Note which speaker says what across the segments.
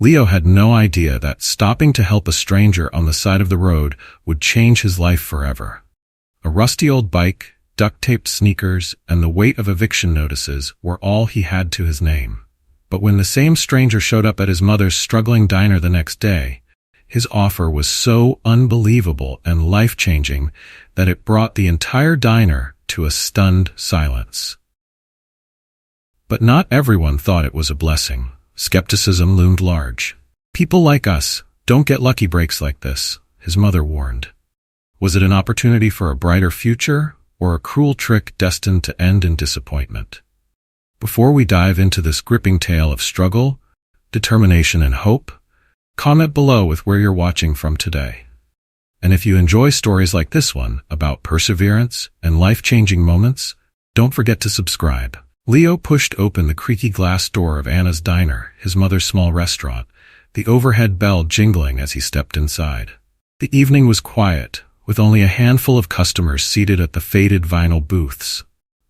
Speaker 1: Leo had no idea that stopping to help a stranger on the side of the road would change his life forever. A rusty old bike, duct-taped sneakers, and the weight of eviction notices were all he had to his name. But when the same stranger showed up at his mother's struggling diner the next day, his offer was so unbelievable and life-changing that it brought the entire diner to a stunned silence. But not everyone thought it was a blessing. Skepticism loomed large. "People like us don't get lucky breaks like this," his mother warned. Was it an opportunity for a brighter future, or a cruel trick destined to end in disappointment? Before we dive into this gripping tale of struggle, determination, and hope, comment below with where you're watching from today. And if you enjoy stories like this one about perseverance and life-changing moments, don't forget to subscribe. Leo pushed open the creaky glass door of Anna's diner, his mother's small restaurant, the overhead bell jingling as he stepped inside. The evening was quiet, with only a handful of customers seated at the faded vinyl booths.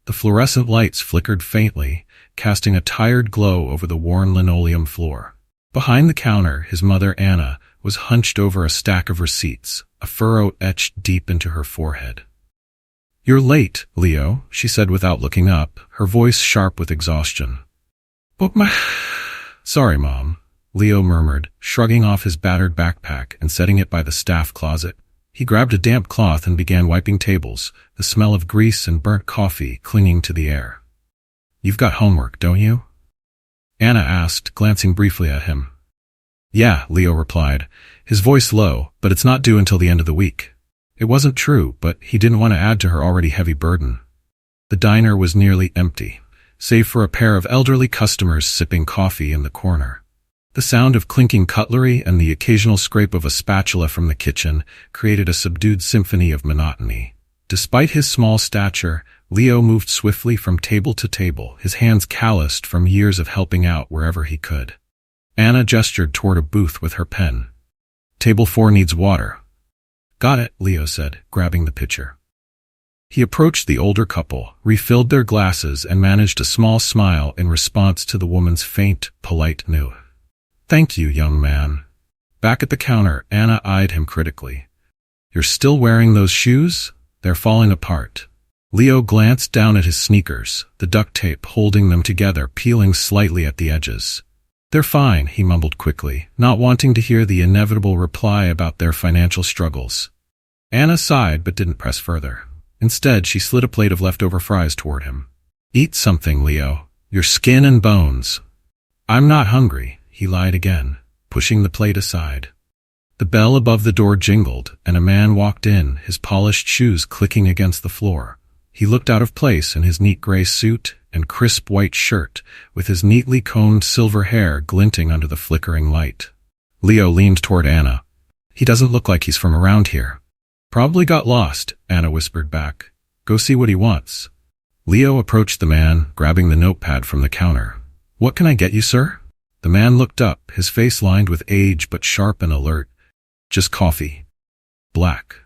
Speaker 1: The fluorescent lights flickered faintly, casting a tired glow over the worn linoleum floor. Behind the counter, his mother, Anna, was hunched over a stack of receipts, a furrow etched deep into her forehead. "You're late, Leo," she said without looking up, her voice sharp with exhaustion. "Sorry, Mom," Leo murmured, shrugging off his battered backpack and setting it by the staff closet. He grabbed a damp cloth and began wiping tables, the smell of grease and burnt coffee clinging to the air. "You've got homework, don't you?" Anna asked, glancing briefly at him. "Yeah," Leo replied, his voice low, "but it's not due until the end of the week." It wasn't true, but he didn't want to add to her already heavy burden. The diner was nearly empty, save for a pair of elderly customers sipping coffee in the corner. The sound of clinking cutlery and the occasional scrape of a spatula from the kitchen created a subdued symphony of monotony. Despite his small stature, Leo moved swiftly from table to table, his hands calloused from years of helping out wherever he could. Anna gestured toward a booth with her pen. "Table 4 needs water." "Got it," Leo said, grabbing the pitcher. He approached the older couple, refilled their glasses, and managed a small smile in response to the woman's faint, polite no. "Thank you, young man." Back at the counter, Anna eyed him critically. "You're still wearing those shoes? They're falling apart." Leo glanced down at his sneakers, the duct tape holding them together peeling slightly at the edges. "They're fine," he mumbled quickly, not wanting to hear the inevitable reply about their financial struggles. Anna sighed but didn't press further. Instead, she slid a plate of leftover fries toward him. "Eat something, Leo. You're skin and bones." "I'm not hungry," he lied again, pushing the plate aside. The bell above the door jingled, and a man walked in, his polished shoes clicking against the floor. He looked out of place in his neat gray suit and crisp white shirt, with his neatly combed silver hair glinting under the flickering light. Leo leaned toward Anna. "He doesn't look like he's from around here." "Probably got lost," Anna whispered back. "Go see what he wants." Leo approached the man, grabbing the notepad from the counter. "What can I get you, sir?" The man looked up, his face lined with age but sharp and alert. "Just coffee. Black."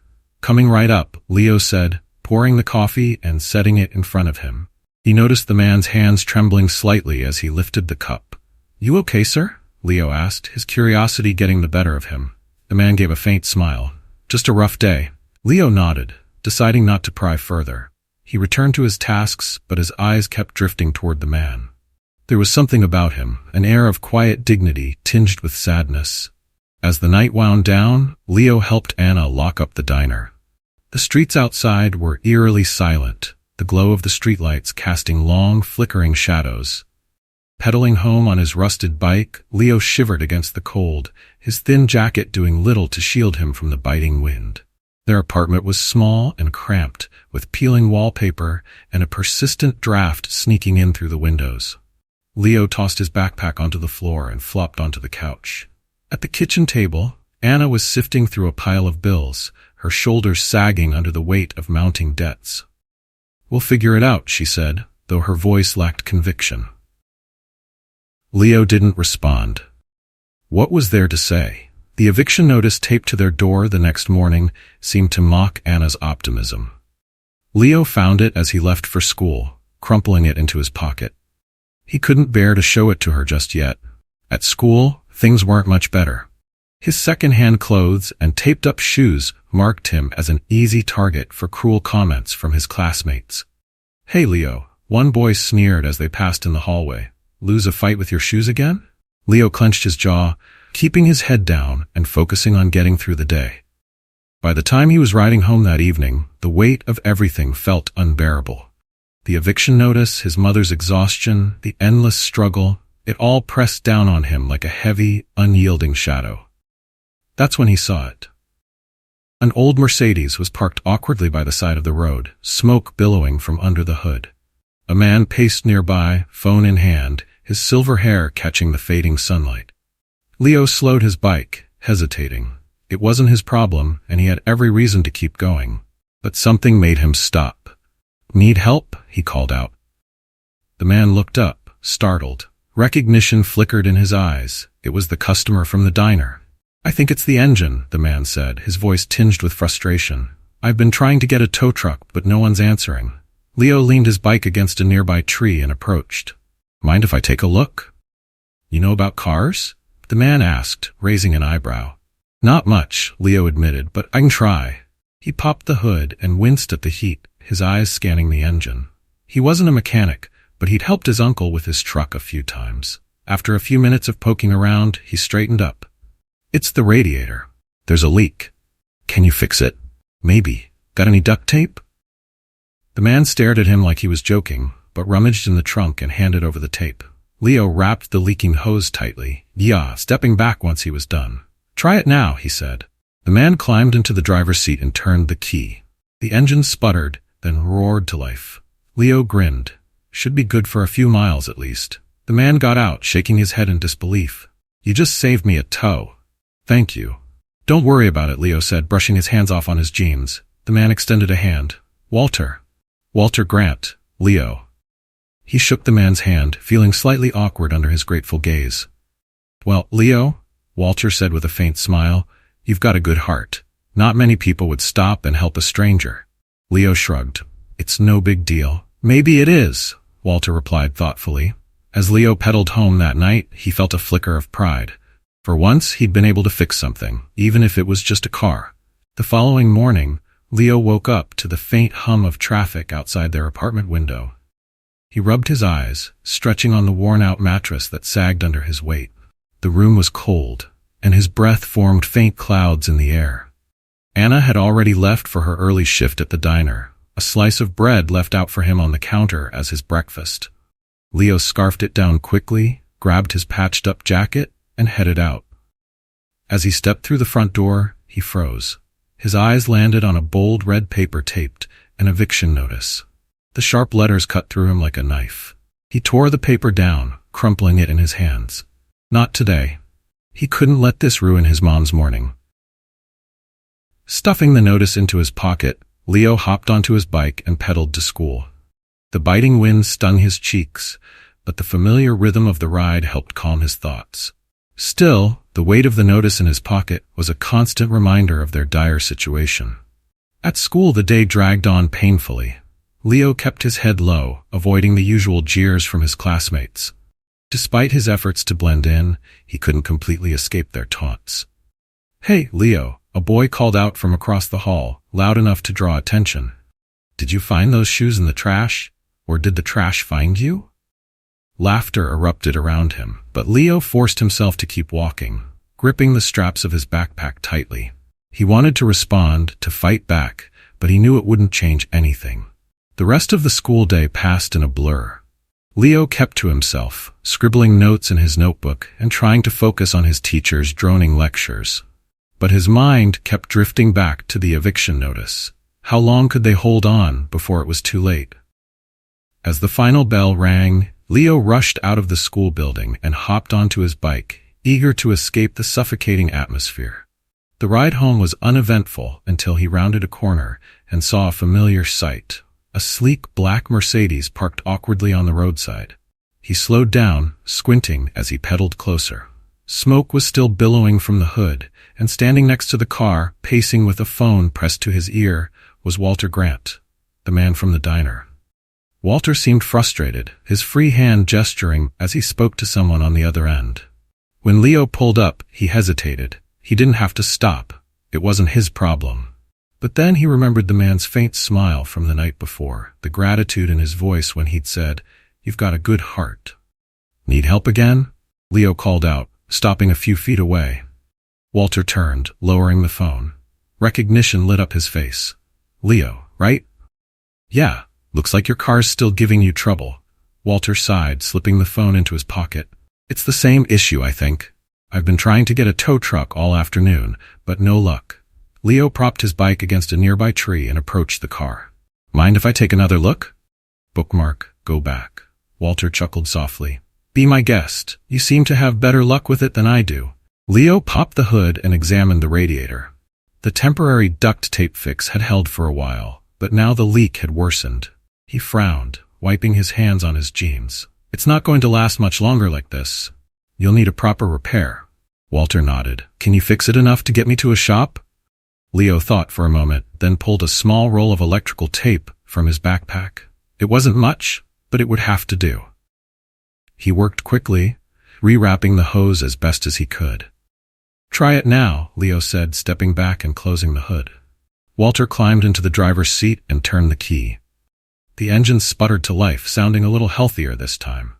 Speaker 1: "Coming right up," Leo said, pouring the coffee and setting it in front of him. He noticed the man's hands trembling slightly as he lifted the cup. "You okay, sir?" Leo asked, his curiosity getting the better of him. The man gave a faint smile. "Just a rough day." Leo nodded, deciding not to pry further. He returned to his tasks, but his eyes kept drifting toward the man. There was something about him, an air of quiet dignity tinged with sadness. As the night wound down, Leo helped Anna lock up the diner. The streets outside were eerily silent, the glow of the streetlights casting long, flickering shadows. Pedaling home on his rusted bike, Leo shivered against the cold, his thin jacket doing little to shield him from the biting wind. Their apartment was small and cramped, with peeling wallpaper and a persistent draft sneaking in through the windows. Leo tossed his backpack onto the floor and flopped onto the couch. At the kitchen table, Anna was sifting through a pile of bills, her shoulders sagging under the weight of mounting debts. "We'll figure it out," she said, though her voice lacked conviction. Leo didn't respond. What was there to say? The eviction notice taped to their door the next morning seemed to mock Anna's optimism. Leo found it as he left for school, crumpling it into his pocket. He couldn't bear to show it to her just yet. At school, things weren't much better. His second-hand clothes and taped-up shoes marked him as an easy target for cruel comments from his classmates. "Hey, Leo," one boy sneered as they passed in the hallway. "Lose a fight with your shoes again?" Leo clenched his jaw, keeping his head down and focusing on getting through the day. By the time he was riding home that evening, the weight of everything felt unbearable. The eviction notice, his mother's exhaustion, the endless struggle, it all pressed down on him like a heavy, unyielding shadow. That's when he saw it. An old Mercedes was parked awkwardly by the side of the road, smoke billowing from under the hood. A man paced nearby, phone in hand, his silver hair catching the fading sunlight. Leo slowed his bike, hesitating. It wasn't his problem, and he had every reason to keep going. But something made him stop. "Need help?" he called out. The man looked up, startled. Recognition flickered in his eyes. It was the customer from the diner. "I think it's the engine," the man said, his voice tinged with frustration. "I've been trying to get a tow truck, but no one's answering." Leo leaned his bike against a nearby tree and approached. "Mind if I take a look?" "You know about cars?" the man asked, raising an eyebrow. "Not much," Leo admitted, "but I can try." He popped the hood and winced at the heat, his eyes scanning the engine. He wasn't a mechanic, but he'd helped his uncle with his truck a few times. After a few minutes of poking around, he straightened up. "It's the radiator. There's a leak. Can you fix it?" "Maybe. Got any duct tape?" The man stared at him like he was joking, but rummaged in the trunk and handed over the tape. Leo wrapped the leaking hose tightly, stepping back once he was done. "Try it now," he said. The man climbed into the driver's seat and turned the key. The engine sputtered, then roared to life. Leo grinned. Should be good for a few miles at least. The man got out, shaking his head in disbelief. "You just saved me a tow." "Thank you." "Don't worry about it," Leo said, brushing his hands off on his jeans. The man extended a hand. "Walter." "Walter Grant, Leo." He shook the man's hand, feeling slightly awkward under his grateful gaze. "Well, Leo," Walter said with a faint smile, "you've got a good heart. Not many people would stop and help a stranger." Leo shrugged. "It's no big deal." "Maybe it is," Walter replied thoughtfully. As Leo pedaled home that night, he felt a flicker of pride. For once, he'd been able to fix something, even if it was just a car. The following morning, Leo woke up to the faint hum of traffic outside their apartment window. He rubbed his eyes, stretching on the worn-out mattress that sagged under his weight. The room was cold, and his breath formed faint clouds in the air. Anna had already left for her early shift at the diner, a slice of bread left out for him on the counter as his breakfast. Leo scarfed it down quickly, grabbed his patched-up jacket, and headed out. As he stepped through the front door, he froze. His eyes landed on a bold red paper taped, an eviction notice. The sharp letters cut through him like a knife. He tore the paper down, crumpling it in his hands. Not today. He couldn't let this ruin his mom's morning. Stuffing the notice into his pocket, Leo hopped onto his bike and pedaled to school. The biting wind stung his cheeks, but the familiar rhythm of the ride helped calm his thoughts. Still, the weight of the notice in his pocket was a constant reminder of their dire situation. At school, the day dragged on painfully. Leo kept his head low, avoiding the usual jeers from his classmates. Despite his efforts to blend in, he couldn't completely escape their taunts. "Hey, Leo," a boy called out from across the hall, loud enough to draw attention. "Did you find those shoes in the trash? Or did the trash find you?" Laughter erupted around him, but Leo forced himself to keep walking, gripping the straps of his backpack tightly. He wanted to respond, to fight back, but he knew it wouldn't change anything. The rest of the school day passed in a blur. Leo kept to himself, scribbling notes in his notebook and trying to focus on his teacher's droning lectures. But his mind kept drifting back to the eviction notice. How long could they hold on before it was too late? As the final bell rang, Leo rushed out of the school building and hopped onto his bike, eager to escape the suffocating atmosphere. The ride home was uneventful until he rounded a corner and saw a familiar sight, a sleek black Mercedes parked awkwardly on the roadside. He slowed down, squinting as he pedaled closer. Smoke was still billowing from the hood, and standing next to the car, pacing with a phone pressed to his ear, was Walter Grant, the man from the diner. Walter seemed frustrated, his free hand gesturing as he spoke to someone on the other end. When Leo pulled up, he hesitated. He didn't have to stop. It wasn't his problem. But then he remembered the man's faint smile from the night before, the gratitude in his voice when he'd said, "You've got a good heart." "Need help again?" Leo called out, stopping a few feet away. Walter turned, lowering the phone. Recognition lit up his face. "Leo, right?" "Yeah, looks like your car's still giving you trouble." Walter sighed, slipping the phone into his pocket. "It's the same issue, I think. I've been trying to get a tow truck all afternoon, but no luck." Leo propped his bike against a nearby tree and approached the car. "Mind if I take another look?" "Bookmark, go back." Walter chuckled softly. "Be my guest. You seem to have better luck with it than I do." Leo popped the hood and examined the radiator. The temporary duct tape fix had held for a while, but now the leak had worsened. He frowned, wiping his hands on his jeans. "It's not going to last much longer like this. You'll need a proper repair." Walter nodded. "Can you fix it enough to get me to a shop?" Leo thought for a moment, then pulled a small roll of electrical tape from his backpack. It wasn't much, but it would have to do. He worked quickly, rewrapping the hose as best as he could. "Try it now," Leo said, stepping back and closing the hood. Walter climbed into the driver's seat and turned the key. The engine sputtered to life, sounding a little healthier this time.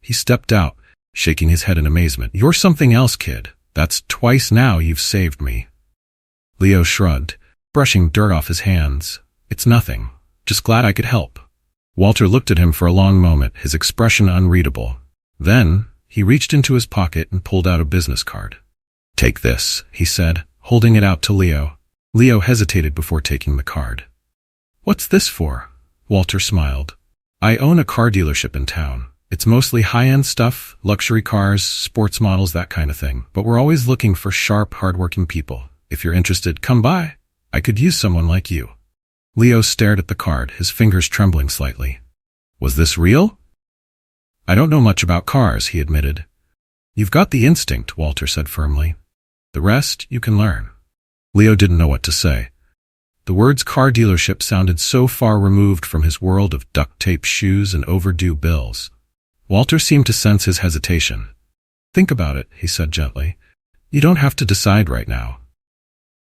Speaker 1: He stepped out, shaking his head in amazement. "You're something else, kid. That's twice now you've saved me." Leo shrugged, brushing dirt off his hands. "It's nothing. Just glad I could help." Walter looked at him for a long moment, his expression unreadable. Then, he reached into his pocket and pulled out a business card. "Take this," he said, holding it out to Leo. Leo hesitated before taking the card. "What's this for?" Walter smiled. "I own a car dealership in town. It's mostly high-end stuff, luxury cars, sports models, that kind of thing. But we're always looking for sharp, hard-working people. If you're interested, come by. I could use someone like you." Leo stared at the card, his fingers trembling slightly. "Was this real?" "I don't know much about cars," he admitted. "You've got the instinct," Walter said firmly. "The rest you can learn." Leo didn't know what to say. The words car dealership sounded so far removed from his world of duct tape shoes and overdue bills. Walter seemed to sense his hesitation. "Think about it," he said gently. "You don't have to decide right now."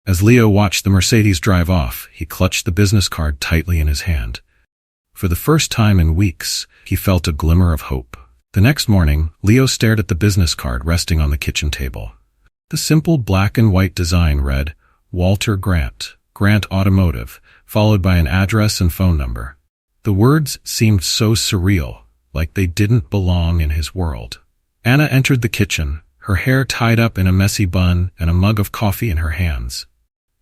Speaker 1: As Leo watched the Mercedes drive off, he clutched the business card tightly in his hand. For the first time in weeks, he felt a glimmer of hope. The next morning, Leo stared at the business card resting on the kitchen table. The simple black and white design read, "Walter Grant, Grant Automotive," followed by an address and phone number. The words seemed so surreal, like they didn't belong in his world. Anna entered the kitchen, her hair tied up in a messy bun and a mug of coffee in her hands.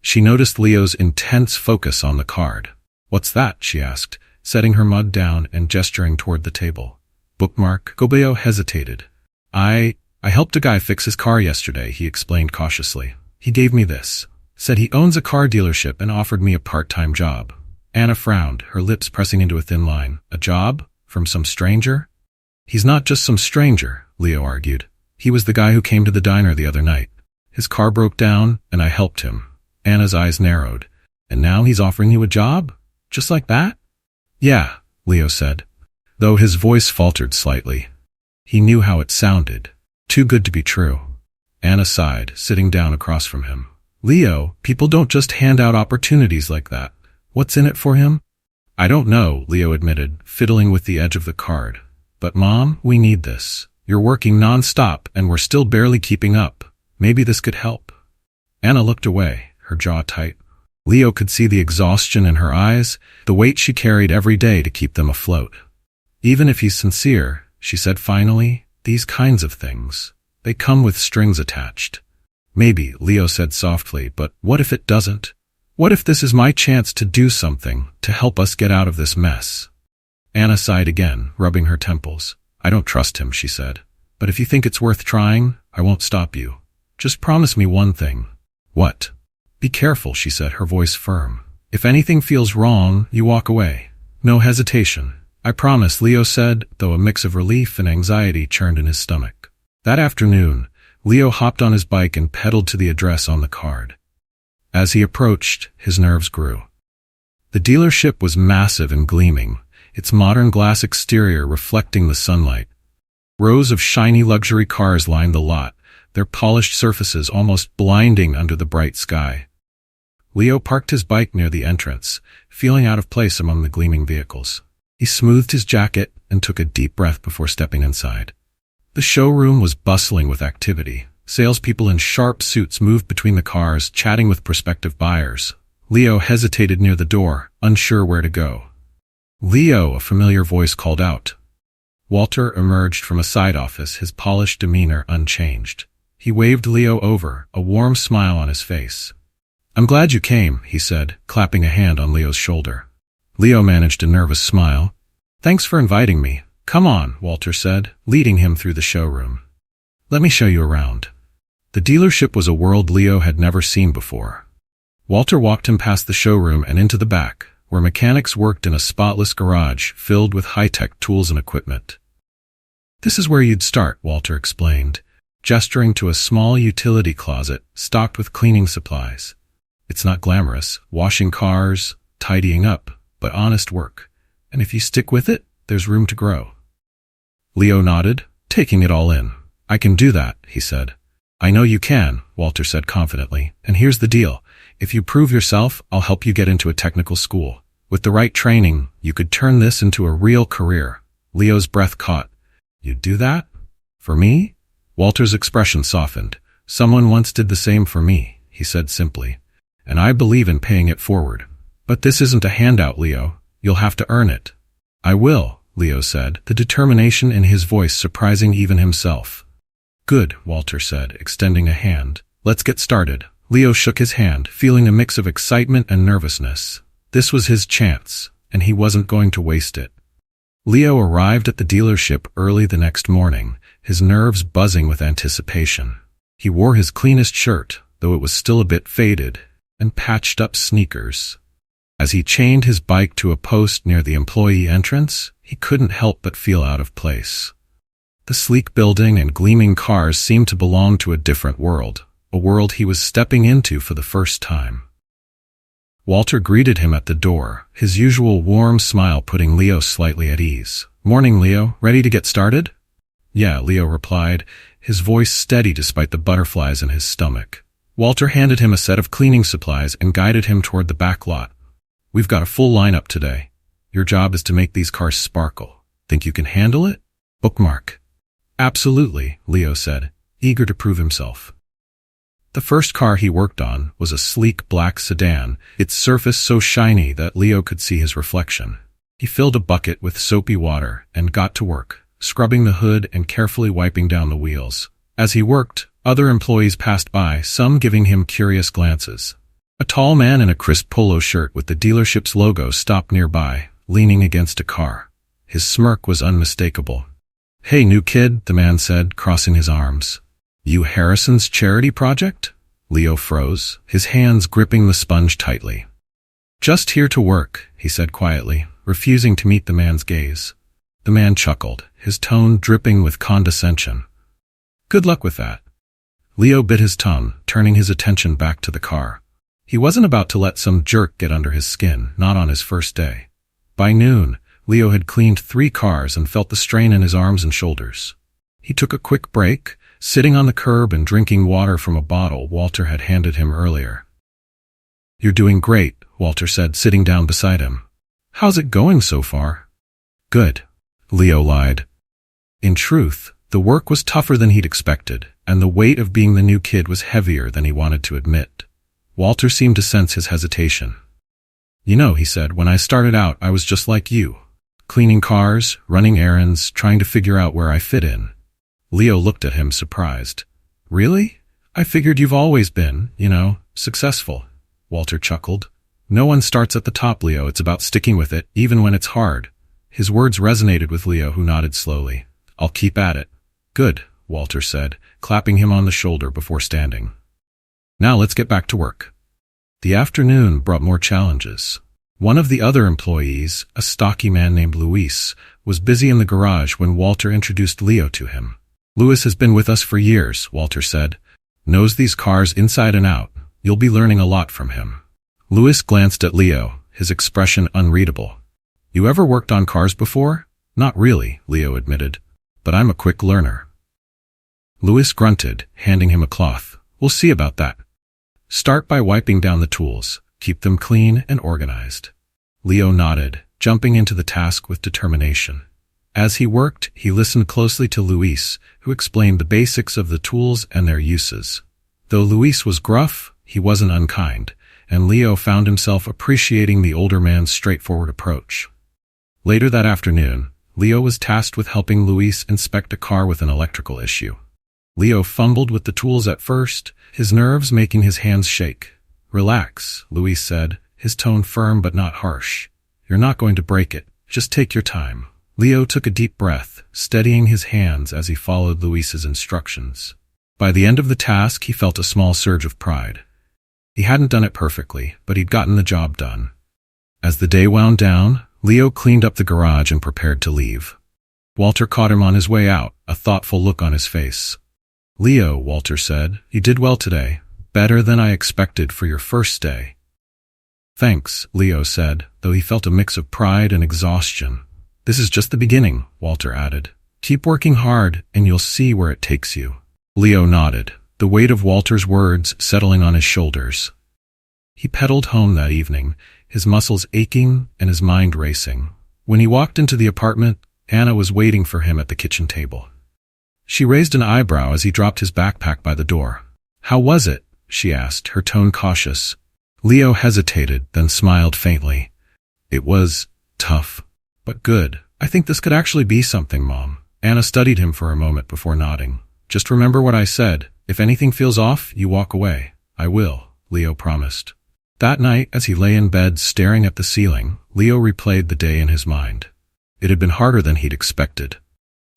Speaker 1: She noticed Leo's intense focus on the card. "What's that?" she asked, setting her mug down and gesturing toward the table. "Bookmark." Leo hesitated. I helped a guy fix his car yesterday," he explained cautiously. "He gave me this. Said he owns a car dealership and offered me a part-time job." Anna frowned, her lips pressing into a thin line. "A job? From some stranger?" "He's not just some stranger," Leo argued. "He was the guy who came to the diner the other night. His car broke down, and I helped him." Anna's eyes narrowed. "And now he's offering you a job? Just like that?" "Yeah," Leo said, though his voice faltered slightly. He knew how it sounded. Too good to be true. Anna sighed, sitting down across from him. "Leo, people don't just hand out opportunities like that. What's in it for him?" "I don't know," Leo admitted, fiddling with the edge of the card. "But Mom, we need this. You're working non-stop and we're still barely keeping up. Maybe this could help." Anna looked away, her jaw tight. Leo could see the exhaustion in her eyes, the weight she carried every day to keep them afloat. "Even if he's sincere," she said finally, "these kinds of things, they come with strings attached." "Maybe," Leo said softly, "but what if it doesn't? What if this is my chance to do something, to help us get out of this mess?" Anna sighed again, rubbing her temples. "I don't trust him," she said. "But if you think it's worth trying, I won't stop you. Just promise me one thing." "What?" "Be careful," she said, her voice firm. "If anything feels wrong, you walk away. No hesitation." "I promise," Leo said, though a mix of relief and anxiety churned in his stomach. That afternoon, Leo hopped on his bike and pedaled to the address on the card. As he approached, his nerves grew. The dealership was massive and gleaming, its modern glass exterior reflecting the sunlight. Rows of shiny luxury cars lined the lot, their polished surfaces almost blinding under the bright sky. Leo parked his bike near the entrance, feeling out of place among the gleaming vehicles. He smoothed his jacket and took a deep breath before stepping inside. The showroom was bustling with activity. Salespeople in sharp suits moved between the cars, chatting with prospective buyers. Leo hesitated near the door, unsure where to go. "Leo," a familiar voice called out. Walter emerged from a side office, his polished demeanor unchanged. He waved Leo over, a warm smile on his face. "I'm glad you came," he said, clapping a hand on Leo's shoulder. Leo managed a nervous smile. "Thanks for inviting me. Come on," Walter said, leading him through the showroom. "Let me show you around." The dealership was a world Leo had never seen before. Walter walked him past the showroom and into the back, where mechanics worked in a spotless garage filled with high-tech tools and equipment. "This is where you'd start," Walter explained, gesturing to a small utility closet stocked with cleaning supplies. "It's not glamorous, washing cars, tidying up, but honest work. And if you stick with it, there's room to grow." Leo nodded, taking it all in. "I can do that," he said. "I know you can," Walter said confidently. "And here's the deal. If you prove yourself, I'll help you get into a technical school. With the right training, you could turn this into a real career." Leo's breath caught. "You'd do that? For me?" Walter's expression softened. "Someone once did the same for me," he said simply. "And I believe in paying it forward. But this isn't a handout, Leo. You'll have to earn it." "I will," Leo said, the determination in his voice surprising even himself. "Good," Walter said, extending a hand. "Let's get started." Leo shook his hand, feeling a mix of excitement and nervousness. This was his chance, and he wasn't going to waste it. Leo arrived at the dealership early the next morning, his nerves buzzing with anticipation. He wore his cleanest shirt, though it was still a bit faded, and patched up sneakers. As he chained his bike to a post near the employee entrance, he couldn't help but feel out of place. The sleek building and gleaming cars seemed to belong to a different world, a world he was stepping into for the first time. Walter greeted him at the door, his usual warm smile putting Leo slightly at ease. "Morning, Leo. Ready to get started?" "Yeah," Leo replied, his voice steady despite the butterflies in his stomach. Walter handed him a set of cleaning supplies and guided him toward the back lot. "We've got a full lineup today. Your job is to make these cars sparkle. Think you can handle it?" "Bookmark." "Absolutely," Leo said, eager to prove himself. The first car he worked on was a sleek black sedan, its surface so shiny that Leo could see his reflection. He filled a bucket with soapy water and got to work, scrubbing the hood and carefully wiping down the wheels. As he worked, other employees passed by, some giving him curious glances. A tall man in a crisp polo shirt with the dealership's logo stopped nearby, leaning against a car. His smirk was unmistakable. "Hey, new kid," the man said, crossing his arms. "You Harrison's charity project?" Leo froze, his hands gripping the sponge tightly. "Just here to work," he said quietly, refusing to meet the man's gaze. The man chuckled, his tone dripping with condescension. "Good luck with that." Leo bit his tongue, turning his attention back to the car. He wasn't about to let some jerk get under his skin, not on his first day. By noon, Leo had cleaned 3 cars and felt the strain in his arms and shoulders. He took a quick break, sitting on the curb and drinking water from a bottle Walter had handed him earlier. "You're doing great," Walter said, sitting down beside him. "How's it going so far?" "Good," Leo lied. In truth, the work was tougher than he'd expected, and the weight of being the new kid was heavier than he wanted to admit. Walter seemed to sense his hesitation. "You know," he said, "when I started out, I was just like you. Cleaning cars, running errands, trying to figure out where I fit in." Leo looked at him surprised. "Really? I figured you've always been, successful." Walter chuckled. "No one starts at the top, Leo. It's about sticking with it, even when it's hard." His words resonated with Leo, who nodded slowly. "I'll keep at it." "Good," Walter said, clapping him on the shoulder before standing. "Now let's get back to work." The afternoon brought more challenges. One of the other employees, a stocky man named Luis, was busy in the garage when Walter introduced Leo to him. "Luis has been with us for years," Walter said. "Knows these cars inside and out. You'll be learning a lot from him." Luis glanced at Leo, his expression unreadable. "You ever worked on cars before?" "Not really," Leo admitted. "But I'm a quick learner." Luis grunted, handing him a cloth. We'll see about that. Start by wiping down the tools. Keep them clean and organized. Leo nodded, jumping into the task with determination. As he worked, he listened closely to Luis, who explained the basics of the tools and their uses. Though Luis was gruff, he wasn't unkind, and Leo found himself appreciating the older man's straightforward approach. Later that afternoon, Leo was tasked with helping Luis inspect a car with an electrical issue. Leo fumbled with the tools at first, his nerves making his hands shake. Relax, Luis said, his tone firm but not harsh. You're not going to break it. Just take your time. Leo took a deep breath, steadying his hands as he followed Luis's instructions. By the end of the task, he felt a small surge of pride. He hadn't done it perfectly, but he'd gotten the job done. As the day wound down, Leo cleaned up the garage and prepared to leave. Walter caught him on his way out, a thoughtful look on his face. Leo, Walter said, you did well today. Better than I expected for your first day. Thanks, Leo said, though he felt a mix of pride and exhaustion. This is just the beginning, Walter added. Keep working hard, and you'll see where it takes you. Leo nodded, the weight of Walter's words settling on his shoulders. He pedaled home that evening, his muscles aching and his mind racing. When he walked into the apartment, Anna was waiting for him at the kitchen table. She raised an eyebrow as he dropped his backpack by the door. How was it? She asked, her tone cautious. Leo hesitated, then smiled faintly. It was tough, but good. I think this could actually be something, Mom. Anna studied him for a moment before nodding. Just remember what I said. If anything feels off, you walk away. I will, Leo promised. That night, as he lay in bed staring at the ceiling, Leo replayed the day in his mind. It had been harder than he'd expected,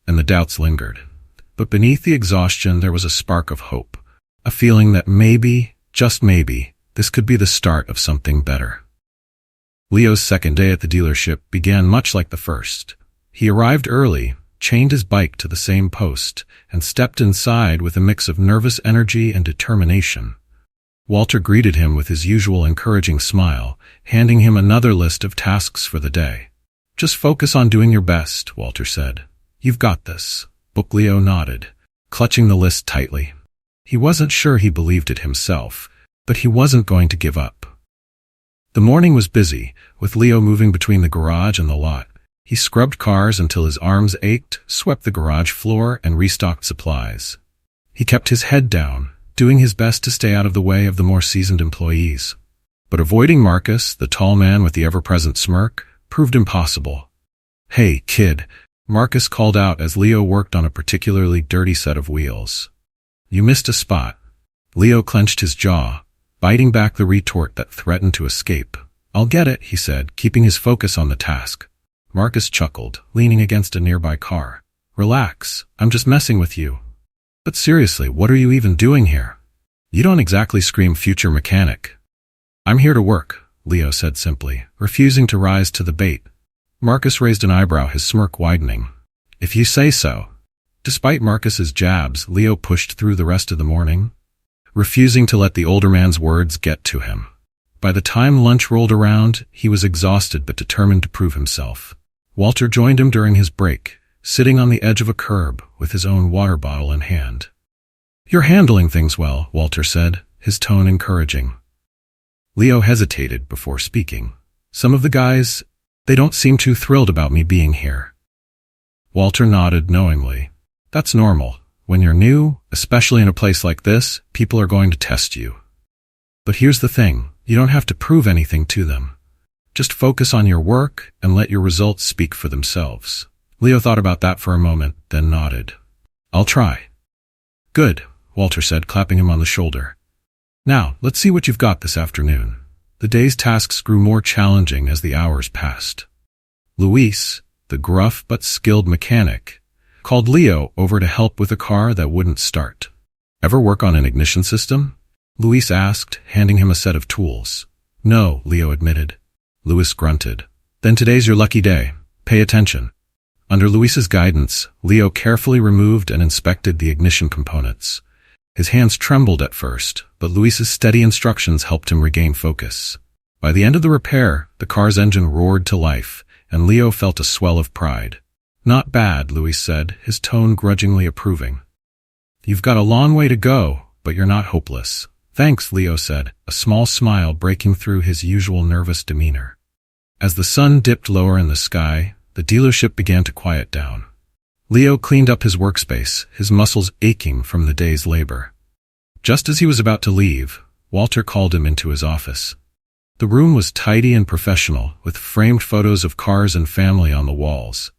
Speaker 1: and the doubts lingered. But beneath the exhaustion there was a spark of hope, a feeling that maybe, just maybe, this could be the start of something better. Leo's second day at the dealership began much like the first. He arrived early, chained his bike to the same post, and stepped inside with a mix of nervous energy and determination. Walter greeted him with his usual encouraging smile, handing him another list of tasks for the day. Just focus on doing your best, Walter said. You've got this. Leo nodded, clutching the list tightly. He wasn't sure he believed it himself, but he wasn't going to give up. The morning was busy, with Leo moving between the garage and the lot. He scrubbed cars until his arms ached, swept the garage floor, and restocked supplies. He kept his head down, doing his best to stay out of the way of the more seasoned employees. But avoiding Marcus, the tall man with the ever-present smirk, proved impossible. Hey, kid, Marcus called out as Leo worked on a particularly dirty set of wheels. You missed a spot. Leo clenched his jaw, biting back the retort that threatened to escape. I'll get it, he said, keeping his focus on the task. Marcus chuckled, leaning against a nearby car. Relax, I'm just messing with you. But seriously, what are you even doing here? You don't exactly scream future mechanic. I'm here to work, Leo said simply, refusing to rise to the bait. Marcus raised an eyebrow, his smirk widening. If you say so. Despite Marcus's jabs, Leo pushed through the rest of the morning, refusing to let the older man's words get to him. By the time lunch rolled around, he was exhausted but determined to prove himself. Walter joined him during his break, sitting on the edge of a curb with his own water bottle in hand. You're handling things well, Walter said, his tone encouraging. Leo hesitated before speaking. Some of the guys, they don't seem too thrilled about me being here. Walter nodded knowingly. That's normal. When you're new, especially in a place like this, people are going to test you. But here's the thing, you don't have to prove anything to them. Just focus on your work and let your results speak for themselves. Leo thought about that for a moment, then nodded. I'll try. Good, Walter said, clapping him on the shoulder. Now, let's see what you've got this afternoon. The day's tasks grew more challenging as the hours passed. Luis, the gruff but skilled mechanic, called Leo over to help with a car that wouldn't start. Ever work on an ignition system? Luis asked, handing him a set of tools. No, Leo admitted. Luis grunted. Then today's your lucky day. Pay attention. Under Luis's guidance, Leo carefully removed and inspected the ignition components. His hands trembled at first, but Luis's steady instructions helped him regain focus. By the end of the repair, the car's engine roared to life, and Leo felt a swell of pride. Not bad, Luis said, his tone grudgingly approving. You've got a long way to go, but you're not hopeless. Thanks, Leo said, a small smile breaking through his usual nervous demeanor. As the sun dipped lower in the sky, the dealership began to quiet down. Leo cleaned up his workspace, his muscles aching from the day's labor. Just as he was about to leave, Walter called him into his office. The room was tidy and professional, with framed photos of cars and family on the walls.